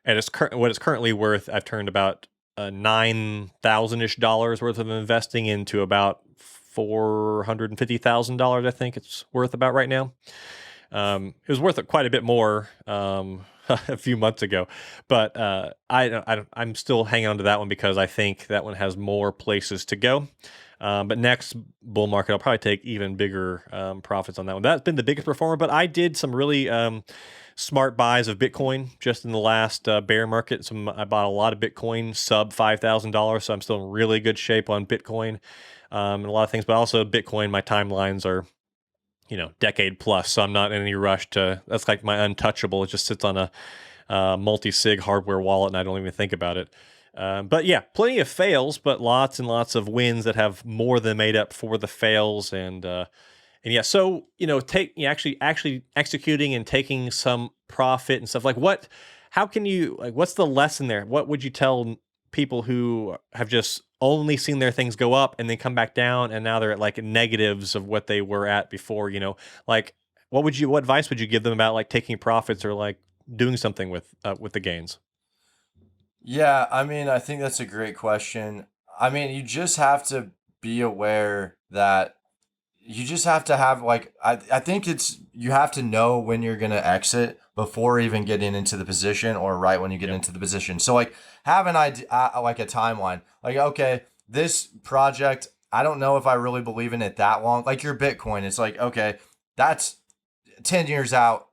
at what it's currently worth. I've turned about $9,000-ish worth of investing into about $450,000. I think it's worth about right now. It was worth quite a bit more a few months ago, but I'm still hanging on to that one because I think that one has more places to go. But next bull market, I'll probably take even bigger profits on that one. That's been the biggest performer, but I did some really smart buys of Bitcoin just in the last bear market. I bought a lot of Bitcoin sub $5,000, so I'm still in really good shape on Bitcoin and a lot of things. But also Bitcoin, my timelines are decade plus, so I'm not in any rush to. That's like my untouchable. It just sits on a multi-sig hardware wallet, and I don't even think about it. But yeah, plenty of fails, but lots and lots of wins that have more than made up for the fails. And yeah, so actually executing and taking some profit and stuff like what. How can you what's the lesson there? What would you tell people who have just only seen their things go up and then come back down, and now they're at like negatives of what they were at before? Like what advice would you give them about like taking profits or like doing something with the gains? Yeah, I mean, I think that's a great question. I mean, you just have to be aware that you just have to have I think you have to know when you're gonna exit before even getting into the position or right when you get Yep. into the position. So like have an idea, like a timeline. Like, okay, this project, I don't know if I really believe in it that long. Like your Bitcoin, it's like, okay, that's 10 years out.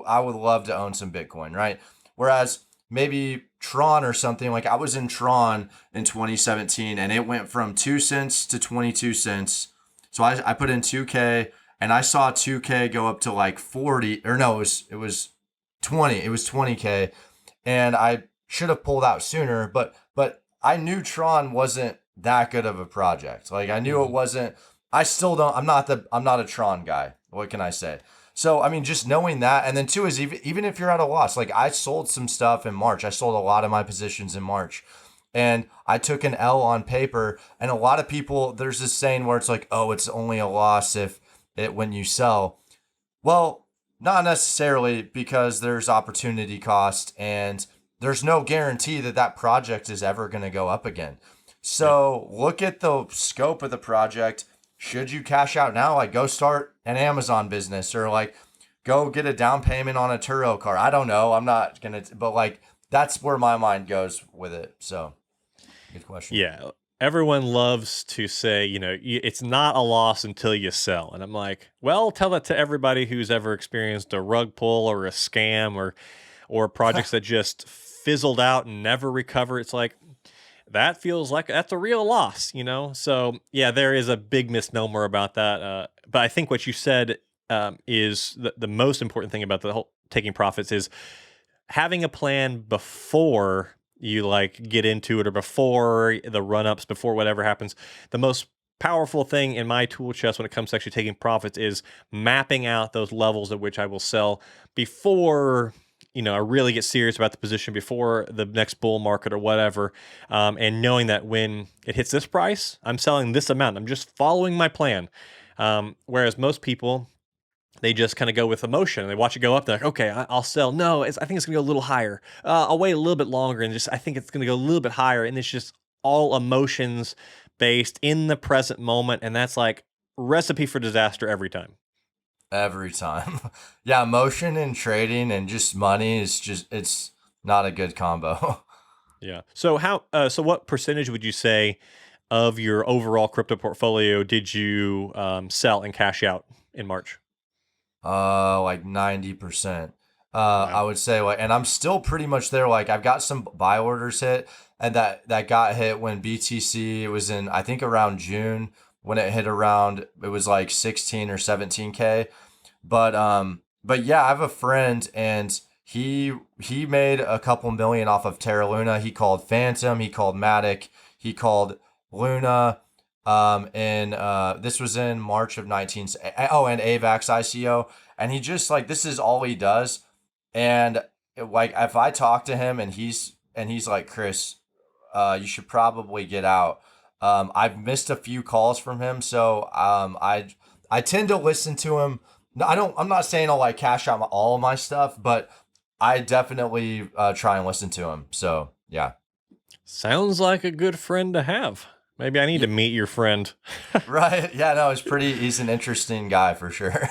I would love to own some Bitcoin, right? Whereas maybe Tron or something, like I was in Tron in 2017 and it went from 2 cents to 22 cents. So I put in 2K and I saw 2K go up to like 40, or no, it was 20. It was 20K, and I should have pulled out sooner, but I knew Tron wasn't that good of a project. Like I knew it Mhm. wasn't. I still don't. I'm not a Tron guy. What can I say? So I mean, just knowing that, and then two is even if you're at a loss. Like I sold some stuff in March. I sold a lot of my positions in March, and I took an L on paper. And a lot of people, there's this saying where it's like, oh, it's only a loss if it when you sell. Well, not necessarily, because there's opportunity cost and there's no guarantee that that project is ever going to go up again. Yep. So look at the scope of the project. Should you cash out now? Like go start an Amazon business, or like go get a down payment on a Turo car. I don't know. I'm not going to, but like that's where my mind goes with it. So good question. Yeah. Everyone loves to say, it's not a loss until you sell. And I'm like, well, tell that to everybody who's ever experienced a rug pull or a scam or projects that just fizzled out and never recover. It's like that feels like that's a real loss. So yeah, there is a big misnomer about that. But I think what you said is the most important thing about the whole taking profits is having a plan before you like get into it or before the run-ups, before whatever happens. The most powerful thing in my tool chest when it comes to actually taking profits is mapping out those levels at which I will sell before I really get serious about the position before the next bull market or whatever. And knowing that when it hits this price, I'm selling this amount. I'm just following my plan. Whereas most people, they just kind of go with emotion. They watch it go up. They're like, okay, I'll sell. No, I think it's going to go a little higher. I'll wait a little bit longer and I think it's going to go a little bit higher. And it's just all emotions based in the present moment. And that's like recipe for disaster every time. Every time. Yeah, emotion and trading and just money it's not a good combo. Yeah. So so what percentage would you say of your overall crypto portfolio did you sell and cash out in March? Like 90%. Wow. I would say like, and I'm still pretty much there. Like I've got some buy orders hit, and that got hit when BTC, it was in, I think around June when it hit around, it was like 16 or 17K. But yeah, I have a friend and he made a couple million off of Terra Luna. He called Phantom, he called Matic, he called Luna. And this was in March of 19. Oh, and AVAX ICO, and he just like, this is all he does. And like if I talk to him and he's like, Kris, you should probably get out. I've missed a few calls from him, so I tend to listen to him. No, I'm not saying I'll like cash out all of my stuff, but I definitely try and listen to him. So yeah. Sounds like a good friend to have. Maybe I need to meet your friend. Right. Yeah, no, he's an interesting guy for sure.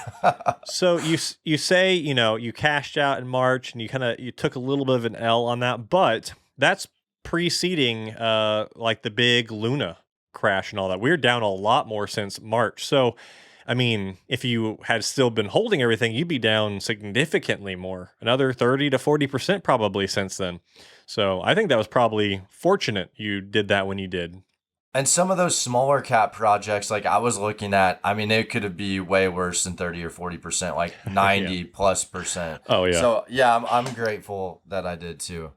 So you say, you cashed out in March and you took a little bit of an L on that, but that's preceding like the big Luna crash and all that. We're down a lot more since March. So I mean, if you had still been holding everything, you'd be down significantly more, another 30 to 40% probably since then. So I think that was probably fortunate you did that when you did. And some of those smaller cap projects, like I was looking at, I mean, it could be way worse than 30 or 40%, like Yeah. 90 plus percent. Oh yeah. So yeah, I'm grateful that I did too.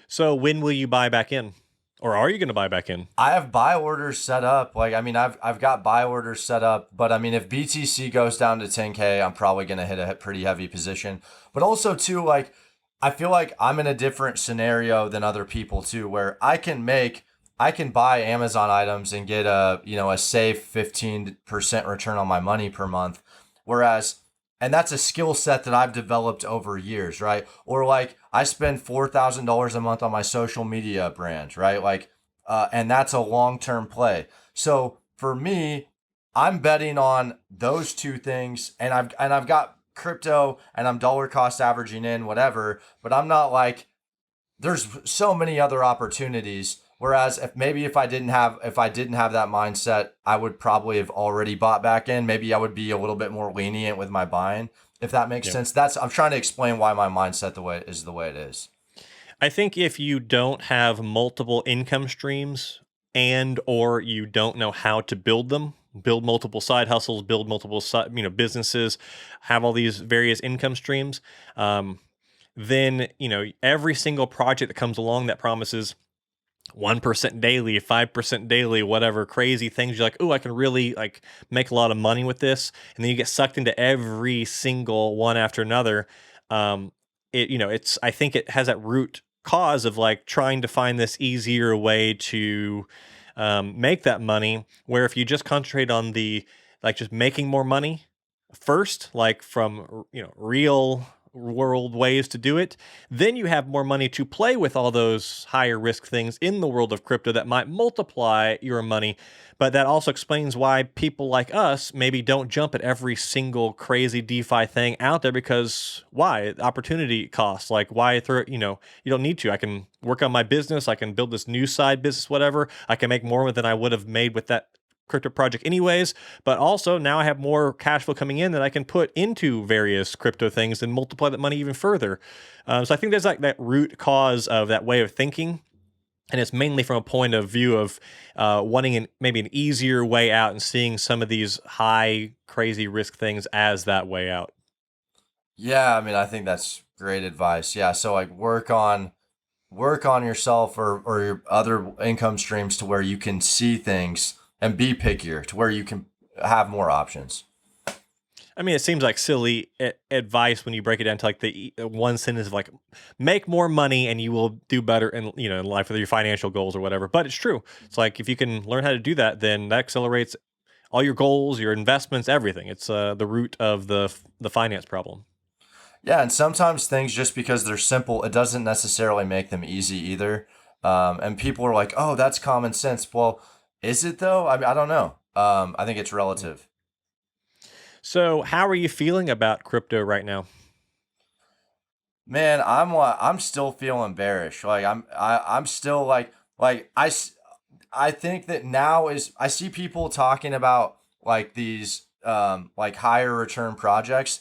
So when will you buy back in? Or are you going to buy back in? I have buy orders set up. Like, I mean, I've got buy orders set up, but I mean, if BTC goes down to 10K, I'm probably going to hit a pretty heavy position. But also too, like, I feel like I'm in a different scenario than other people too, where I can buy Amazon items and get a safe 15% return on my money per month. Whereas, and that's a skill set that I've developed over years, right? Or like I spend $4,000 a month on my social media brand, right? Like, and that's a long-term play. So for me, I'm betting on those two things, and I've got crypto and I'm dollar cost averaging in whatever, but I'm not like, there's so many other opportunities. Whereas if I didn't have that mindset, I would probably have already bought back in. Maybe I would be a little bit more lenient with my buying, if that makes Yeah. sense. I'm trying to explain why my mindset the way it is. I think if you don't have multiple income streams and or you don't know how to build them, build multiple side hustles, build multiple businesses, have all these various income streams, then every single project that comes along that promises 1% daily, 5% daily, whatever crazy things, you're like, oh, I can really like make a lot of money with this, and then you get sucked into every single one after another. It's I think it has that root cause of like trying to find this easier way to make that money, where if you just concentrate on the like just making more money first, like from real world ways to do it, then you have more money to play with all those higher risk things in the world of crypto that might multiply your money. But that also explains why people like us maybe don't jump at every single crazy DeFi thing out there, because why? Opportunity costs. Like why throw, you don't need to. I can work on my business. I can build this new side business, whatever. I can make more than I would have made with that crypto project anyways, but also now I have more cash flow coming in that I can put into various crypto things and multiply that money even further. So I think there's like that root cause of that way of thinking, and it's mainly from a point of view of wanting maybe an easier way out and seeing some of these high crazy risk things as that way out. Yeah, I mean, I think that's great advice. Yeah, so like work on yourself or your other income streams to where you can see things and be pickier to where you can have more options. I mean, it seems like silly advice when you break it down to like the one sentence of like, make more money and you will do better in in life with your financial goals or whatever. But it's true. It's like if you can learn how to do that, then that accelerates all your goals, your investments, everything. It's the root of the finance problem. Yeah, and sometimes things just because they're simple, it doesn't necessarily make them easy either. And people are like, "Oh, that's common sense." Well, is it though? I mean, I don't know. I think it's Yeah. relative. So, how are you feeling about crypto right now? Man, I'm still feeling bearish. I'm still I think that now is I see people talking about like these like higher return projects.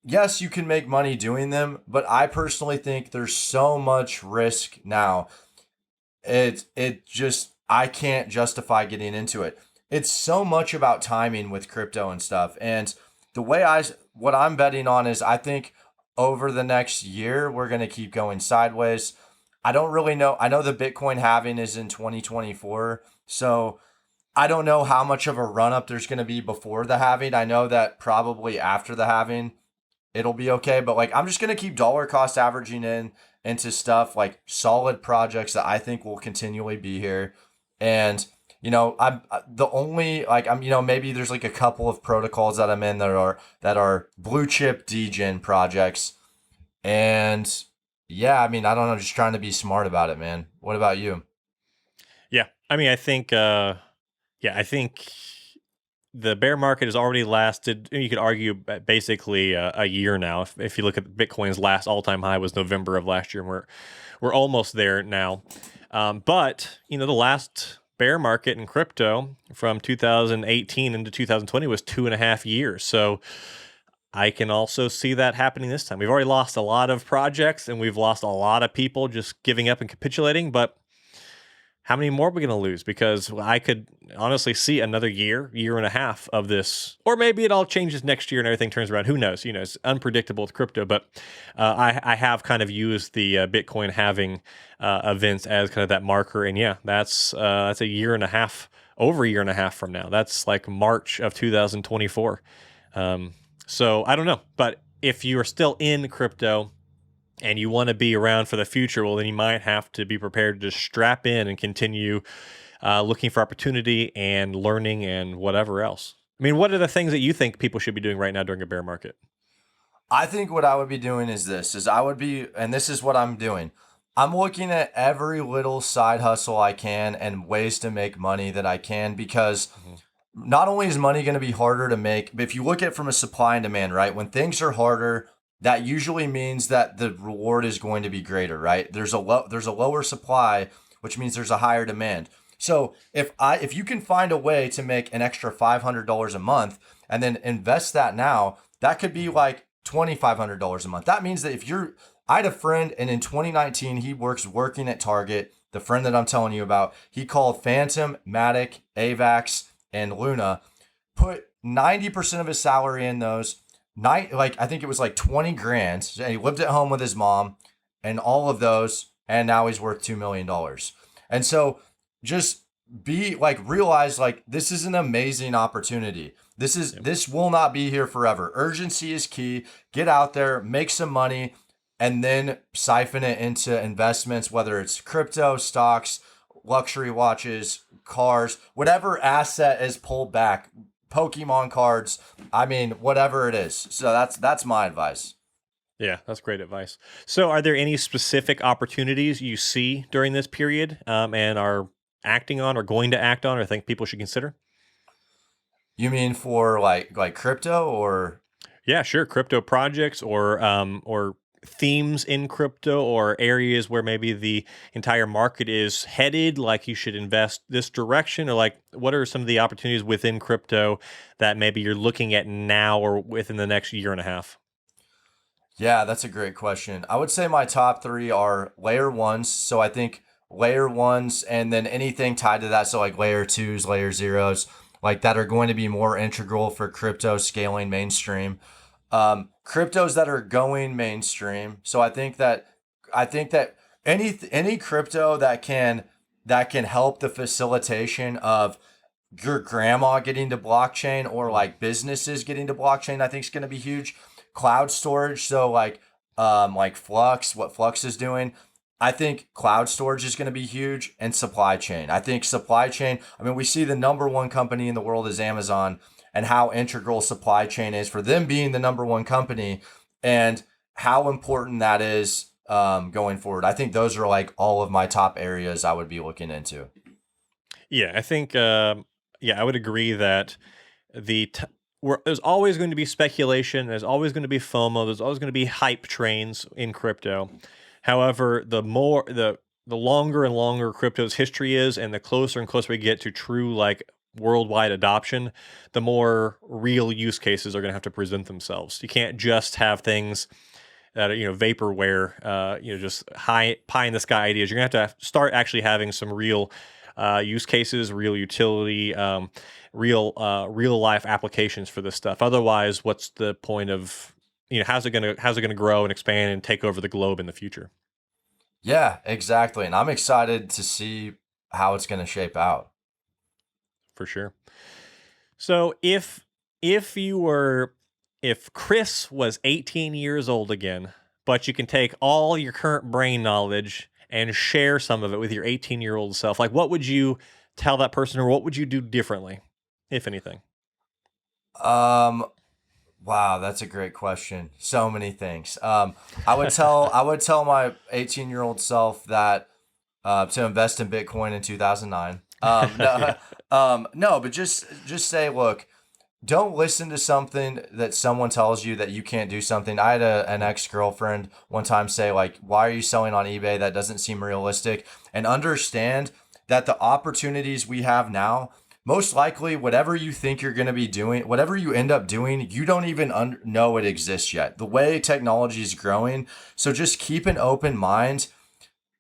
Yes, you can make money doing them, but I personally think there's so much risk now. It just I can't justify getting into it. It's so much about timing with crypto and stuff. And the way what I'm betting on is I think over the next year we're going to keep going sideways. I don't really know. I know the Bitcoin halving is in 2024. So I don't know how much of a run up there's going to be before the halving. I know that probably after the halving it'll be okay. But like I'm just gonna keep dollar cost averaging into stuff like solid projects that I think will continually be here. And the only like maybe there's like a couple of protocols that I'm in that are blue chip degen projects. And yeah, I mean I don't know, just trying to be smart about it, man. What about you? Yeah, I mean, I think, yeah, I think the bear market has already lasted. You could argue basically a year now. If you look at Bitcoin's last all time high was November of last year, and we're almost there now. But the last bear market in crypto from 2018 into 2020 was 2.5 years. So I can also see that happening this time. We've already lost a lot of projects and we've lost a lot of people just giving up and capitulating. But how many more are we going to lose? Because I could honestly see another year and a half of this, or maybe it all changes next year and everything turns around. Who knows? It's unpredictable with crypto. But I have kind of used the Bitcoin halving events as kind of that marker, and yeah, that's a year and a half, over a year and a half from now. That's like March of 2024. So I don't know, but if you are still in crypto and you want to be around for the future, well, then you might have to be prepared to just strap in and continue looking for opportunity and learning and whatever else. I mean, what are the things that you think people should be doing right now during a bear market? I think what I would be doing is I would be, and this is what I'm doing. I'm looking at every little side hustle I can and ways to make money that I can because Mhm. not only is money going to be harder to make, but if you look at it from a supply and demand, right? When things are harder, that usually means that the reward is going to be greater, right? There's a lower supply, which means there's a higher demand. So if you can find a way to make an extra $500 a month and then invest that now, that could be like $2,500 a month. That means that I had a friend and in 2019 he working at Target. The friend that I'm telling you about, he called Phantom, Matic, AVAX, and Luna, put 90% of his salary in those. Like I think it was like 20 grand. And he lived at home with his mom and all of those. And now he's worth $2 million. And so just be like, realize like this is an amazing opportunity. Yep. This will not be here forever. Urgency is key. Get out there, make some money, and then siphon it into investments, whether it's crypto, stocks, luxury watches, cars, whatever asset is pulled back, Pokemon cards. I mean, whatever it is. So that's my advice. Yeah, that's great advice. So, are there any specific opportunities you see during this period and are acting on or going to act on or think people should consider? You mean for like crypto or Yeah, sure. Crypto projects or themes in crypto or areas where maybe the entire market is headed, like you should invest this direction, or like what are some of the opportunities within crypto that maybe you're looking at now or within the next year and a half? Yeah, that's a great question. I would say my top three are layer ones. So I think layer ones and then anything tied to that. So like layer twos, layer zeros, like that are going to be more integral for crypto scaling mainstream. Cryptos that are going mainstream. So I think that any crypto that can help the facilitation of your grandma getting to blockchain or like businesses getting to blockchain, I think is going to be huge. Cloud storage, so like Flux, what Flux is doing. I think cloud storage is going to be huge, and supply chain. I think supply chain, I mean, we see the number one company in the world is Amazon, and how integral supply chain is for them being the number one company, and how important that is going forward. I think those are like all of my top areas I would be looking into. Yeah, I think yeah, I would agree that there's always going to be speculation, there's always going to be FOMO, there's always going to be hype trains in crypto. However, the longer and longer crypto's history is, and the closer and closer we get to true like worldwide adoption, the more real use cases are going to have to present themselves. You can't just have things that are, vaporware, just high pie in the sky ideas. You're gonna have to start actually having some real use cases, real utility, real life applications for this stuff. Otherwise, what's the point of, how's it gonna grow and expand and take over the globe in the future? Yeah, exactly. And I'm excited to see how it's going to shape out. For sure. So if you were if Kris was 18 years old again, but you can take all your current brain knowledge and share some of it with your 18-year-old self, like what would you tell that person, or what would you do differently, if anything? Um, wow, that's a great question. So many things. I would tell my 18-year-old self that to invest in Bitcoin in 2009. Yeah. No, but just say, look, don't listen to something that someone tells you that you can't do something. I had an ex-girlfriend one time say, like, why are you selling on eBay? That doesn't seem realistic. And understand that the opportunities we have now, most likely, whatever you think you're going to be doing, whatever you end up doing, you don't even know it exists yet. The way technology is growing. So just keep an open mind.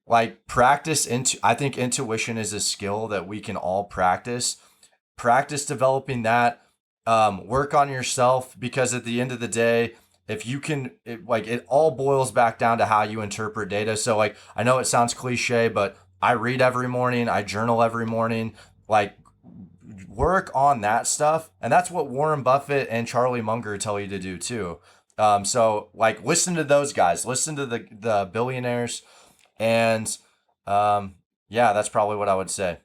Like I think intuition is a skill that we can all practice. Practice developing that. Work on yourself, because at the end of the day, if you can, it all boils back down to how you interpret data. So like, I know it sounds cliche, but I read every morning, I journal every morning, like work on that stuff. And that's what Warren Buffett and Charlie Munger tell you to do too. So like, listen to those guys, listen to the billionaires, and yeah, that's probably what I would say.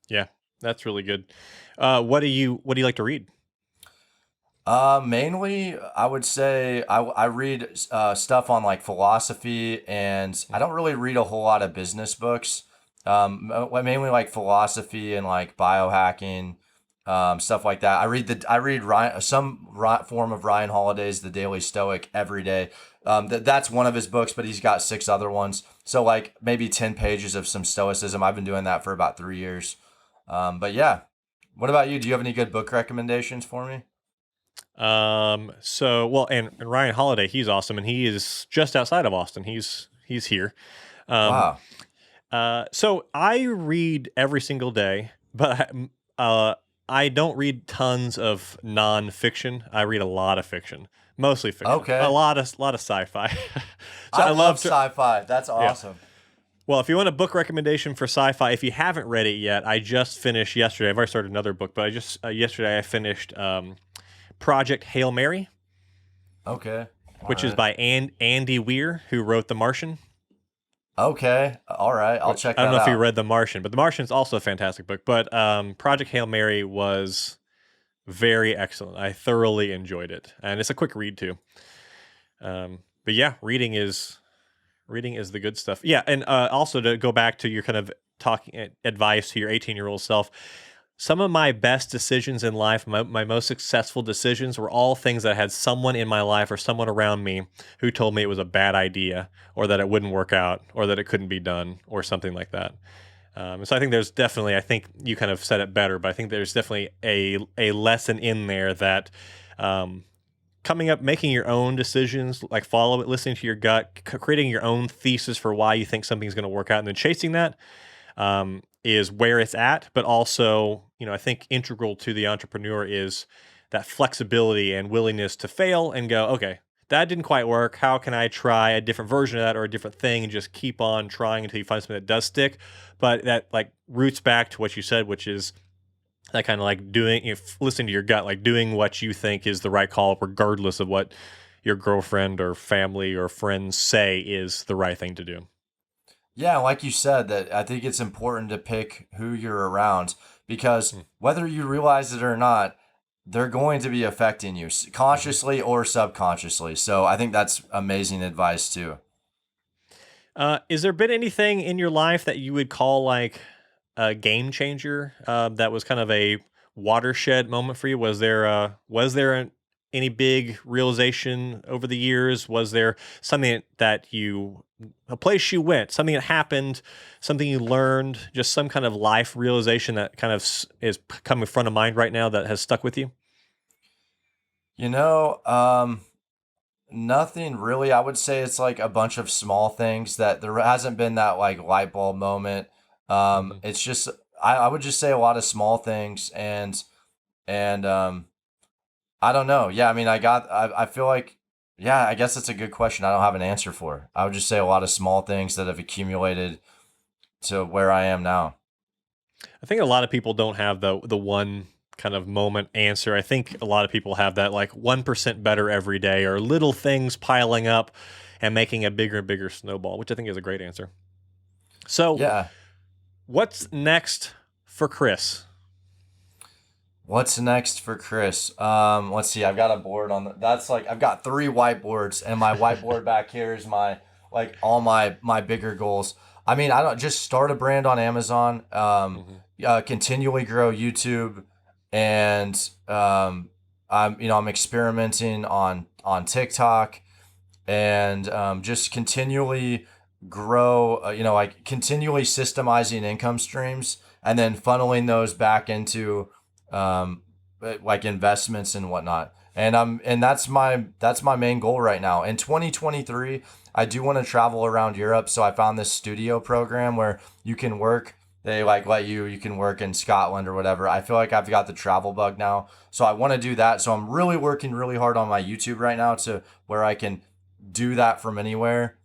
Yeah, that's really good. What do you like to read? Mainly, I would say I read stuff on like philosophy, and I don't really read a whole lot of business books. Mainly like philosophy and like biohacking, stuff like that. I read form of Ryan Holiday's The Daily Stoic every day. That's one of his books, but he's got six other ones. So like maybe 10 pages of some stoicism. I've been doing that for about 3 years. But yeah, what about you? Do you have any good book recommendations for me? So well, and Ryan Holiday, he's awesome, and he is just outside of Austin. He's here. Um, Wow. so I read every single day, but I don't read tons of nonfiction. I read a lot of fiction, mostly fiction, a Okay. lot of sci-fi. So I I love love to, sci-fi. That's yeah. awesome. Well, if you want a book recommendation for sci-fi, if you haven't read it yet, I just finished yesterday. I've already started another book, but I just yesterday I finished Project Hail Mary, Okay. All which is right. by Andy Weir, who wrote The Martian. Okay. All right. I'll check I don't that know if you out. read The Martian, but The Martian is also a fantastic book. But Project Hail Mary was very excellent. I thoroughly enjoyed it, and it's a quick read too. But yeah, reading is the good stuff. Yeah, and also to go back to your kind of talking advice to your 18-year-old self, some of my best decisions in life, my most successful decisions, were all things that I had someone in my life or someone around me who told me it was a bad idea, or that it wouldn't work out, or that it couldn't be done, or something like that. So I think there's definitely, I think you kind of said it better, but I think there's definitely a lesson in there that coming up, making your own decisions, like follow it, listening to your gut, creating your own thesis for why you think something's going to work out, and then chasing that is where it's at. But also, I think integral to the entrepreneur is that flexibility and willingness to fail and go, okay, that didn't quite work. How can I try a different version of that or a different thing, and just keep on trying until you find something that does stick? But that like roots back to what you said, which is that kind of like doing, if listening to your gut, like doing what you think is the right call, regardless of what your girlfriend or family or friends say is the right thing to do. Yeah, like you said, that I think it's important to pick who you're around because whether you realize it or not, they're going to be affecting you Mm-hmm. consciously or subconsciously. So I think that's amazing advice too. Is there been anything in your life that you would call like a game changer? That was kind of a watershed moment for you. Any big realization over the years? Was there something that a place you went, something that happened, something you learned, just some kind of life realization that kind of is coming front of mind right now that has stuck with you? You know, nothing really. I would say it's like a bunch of small things that there hasn't been that like light bulb moment. Hmm. It's just I would just say a lot of small things and I don't know. Yeah, I mean I feel like yeah, I guess that's a good question. I don't have an answer for. I would just say a lot of small things that have accumulated to where I am now. I think a lot of people don't have the one kind of moment answer. I think a lot of people have that like 1% better every day or little things piling up and making a bigger and bigger snowball, which I think is a great answer. So, Yeah. what's next for Kris? What's next for Kris? Let's see. I've got a board on that's like I've got three whiteboards, and my whiteboard back here is my like all my bigger goals. I mean, I don't just start a brand on Amazon, Hmm. continually grow YouTube, and I'm experimenting on TikTok, and just continually grow. Like continually systemizing income streams, and then funneling those back into like investments and whatnot. And that's my main goal right now. In 2023, I do want to travel around Europe, so I found this studio program where you can work. They like let you can work in Scotland or whatever. I feel like I've got the travel bug now, so I want to do that. So I'm really working really hard on my YouTube right now to where I can do that from anywhere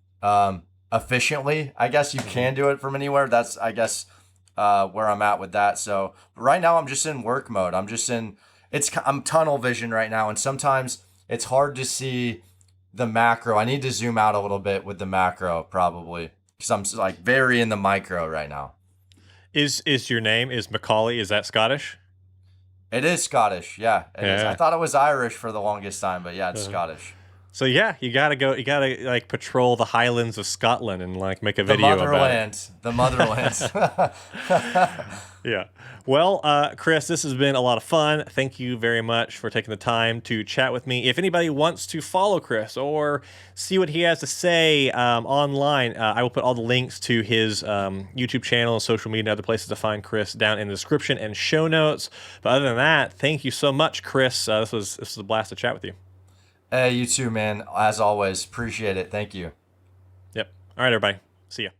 efficiently. I guess you Hmm. can do it from anywhere. That's I guess where I'm at with that. So right now I'm just in work mode. I'm tunnel vision right now, and sometimes it's hard to see the macro. I need to zoom out a little bit with the macro probably because I'm like very in the micro right now. Is your name is McCauley? Is that Scottish? It is Scottish, yeah, it is. I Yeah. thought it was Irish for the longest time, but yeah, it's Uh-huh. Scottish. So yeah, you gotta go. You gotta like patrol the Highlands of Scotland and like make a The video about it. motherland, the motherland. Yeah. Well, Kris, this has been a lot of fun. Thank you very much for taking the time to chat with me. If anybody wants to follow Kris or see what he has to say online, I will put all the links to his YouTube channel, social media, and other places to find Kris down in the description and show notes. But other than that, thank you so much, Kris. This was a blast to chat with you. Hey, you too, man. As always, appreciate it. Thank you. Yep. All right, everybody. See ya.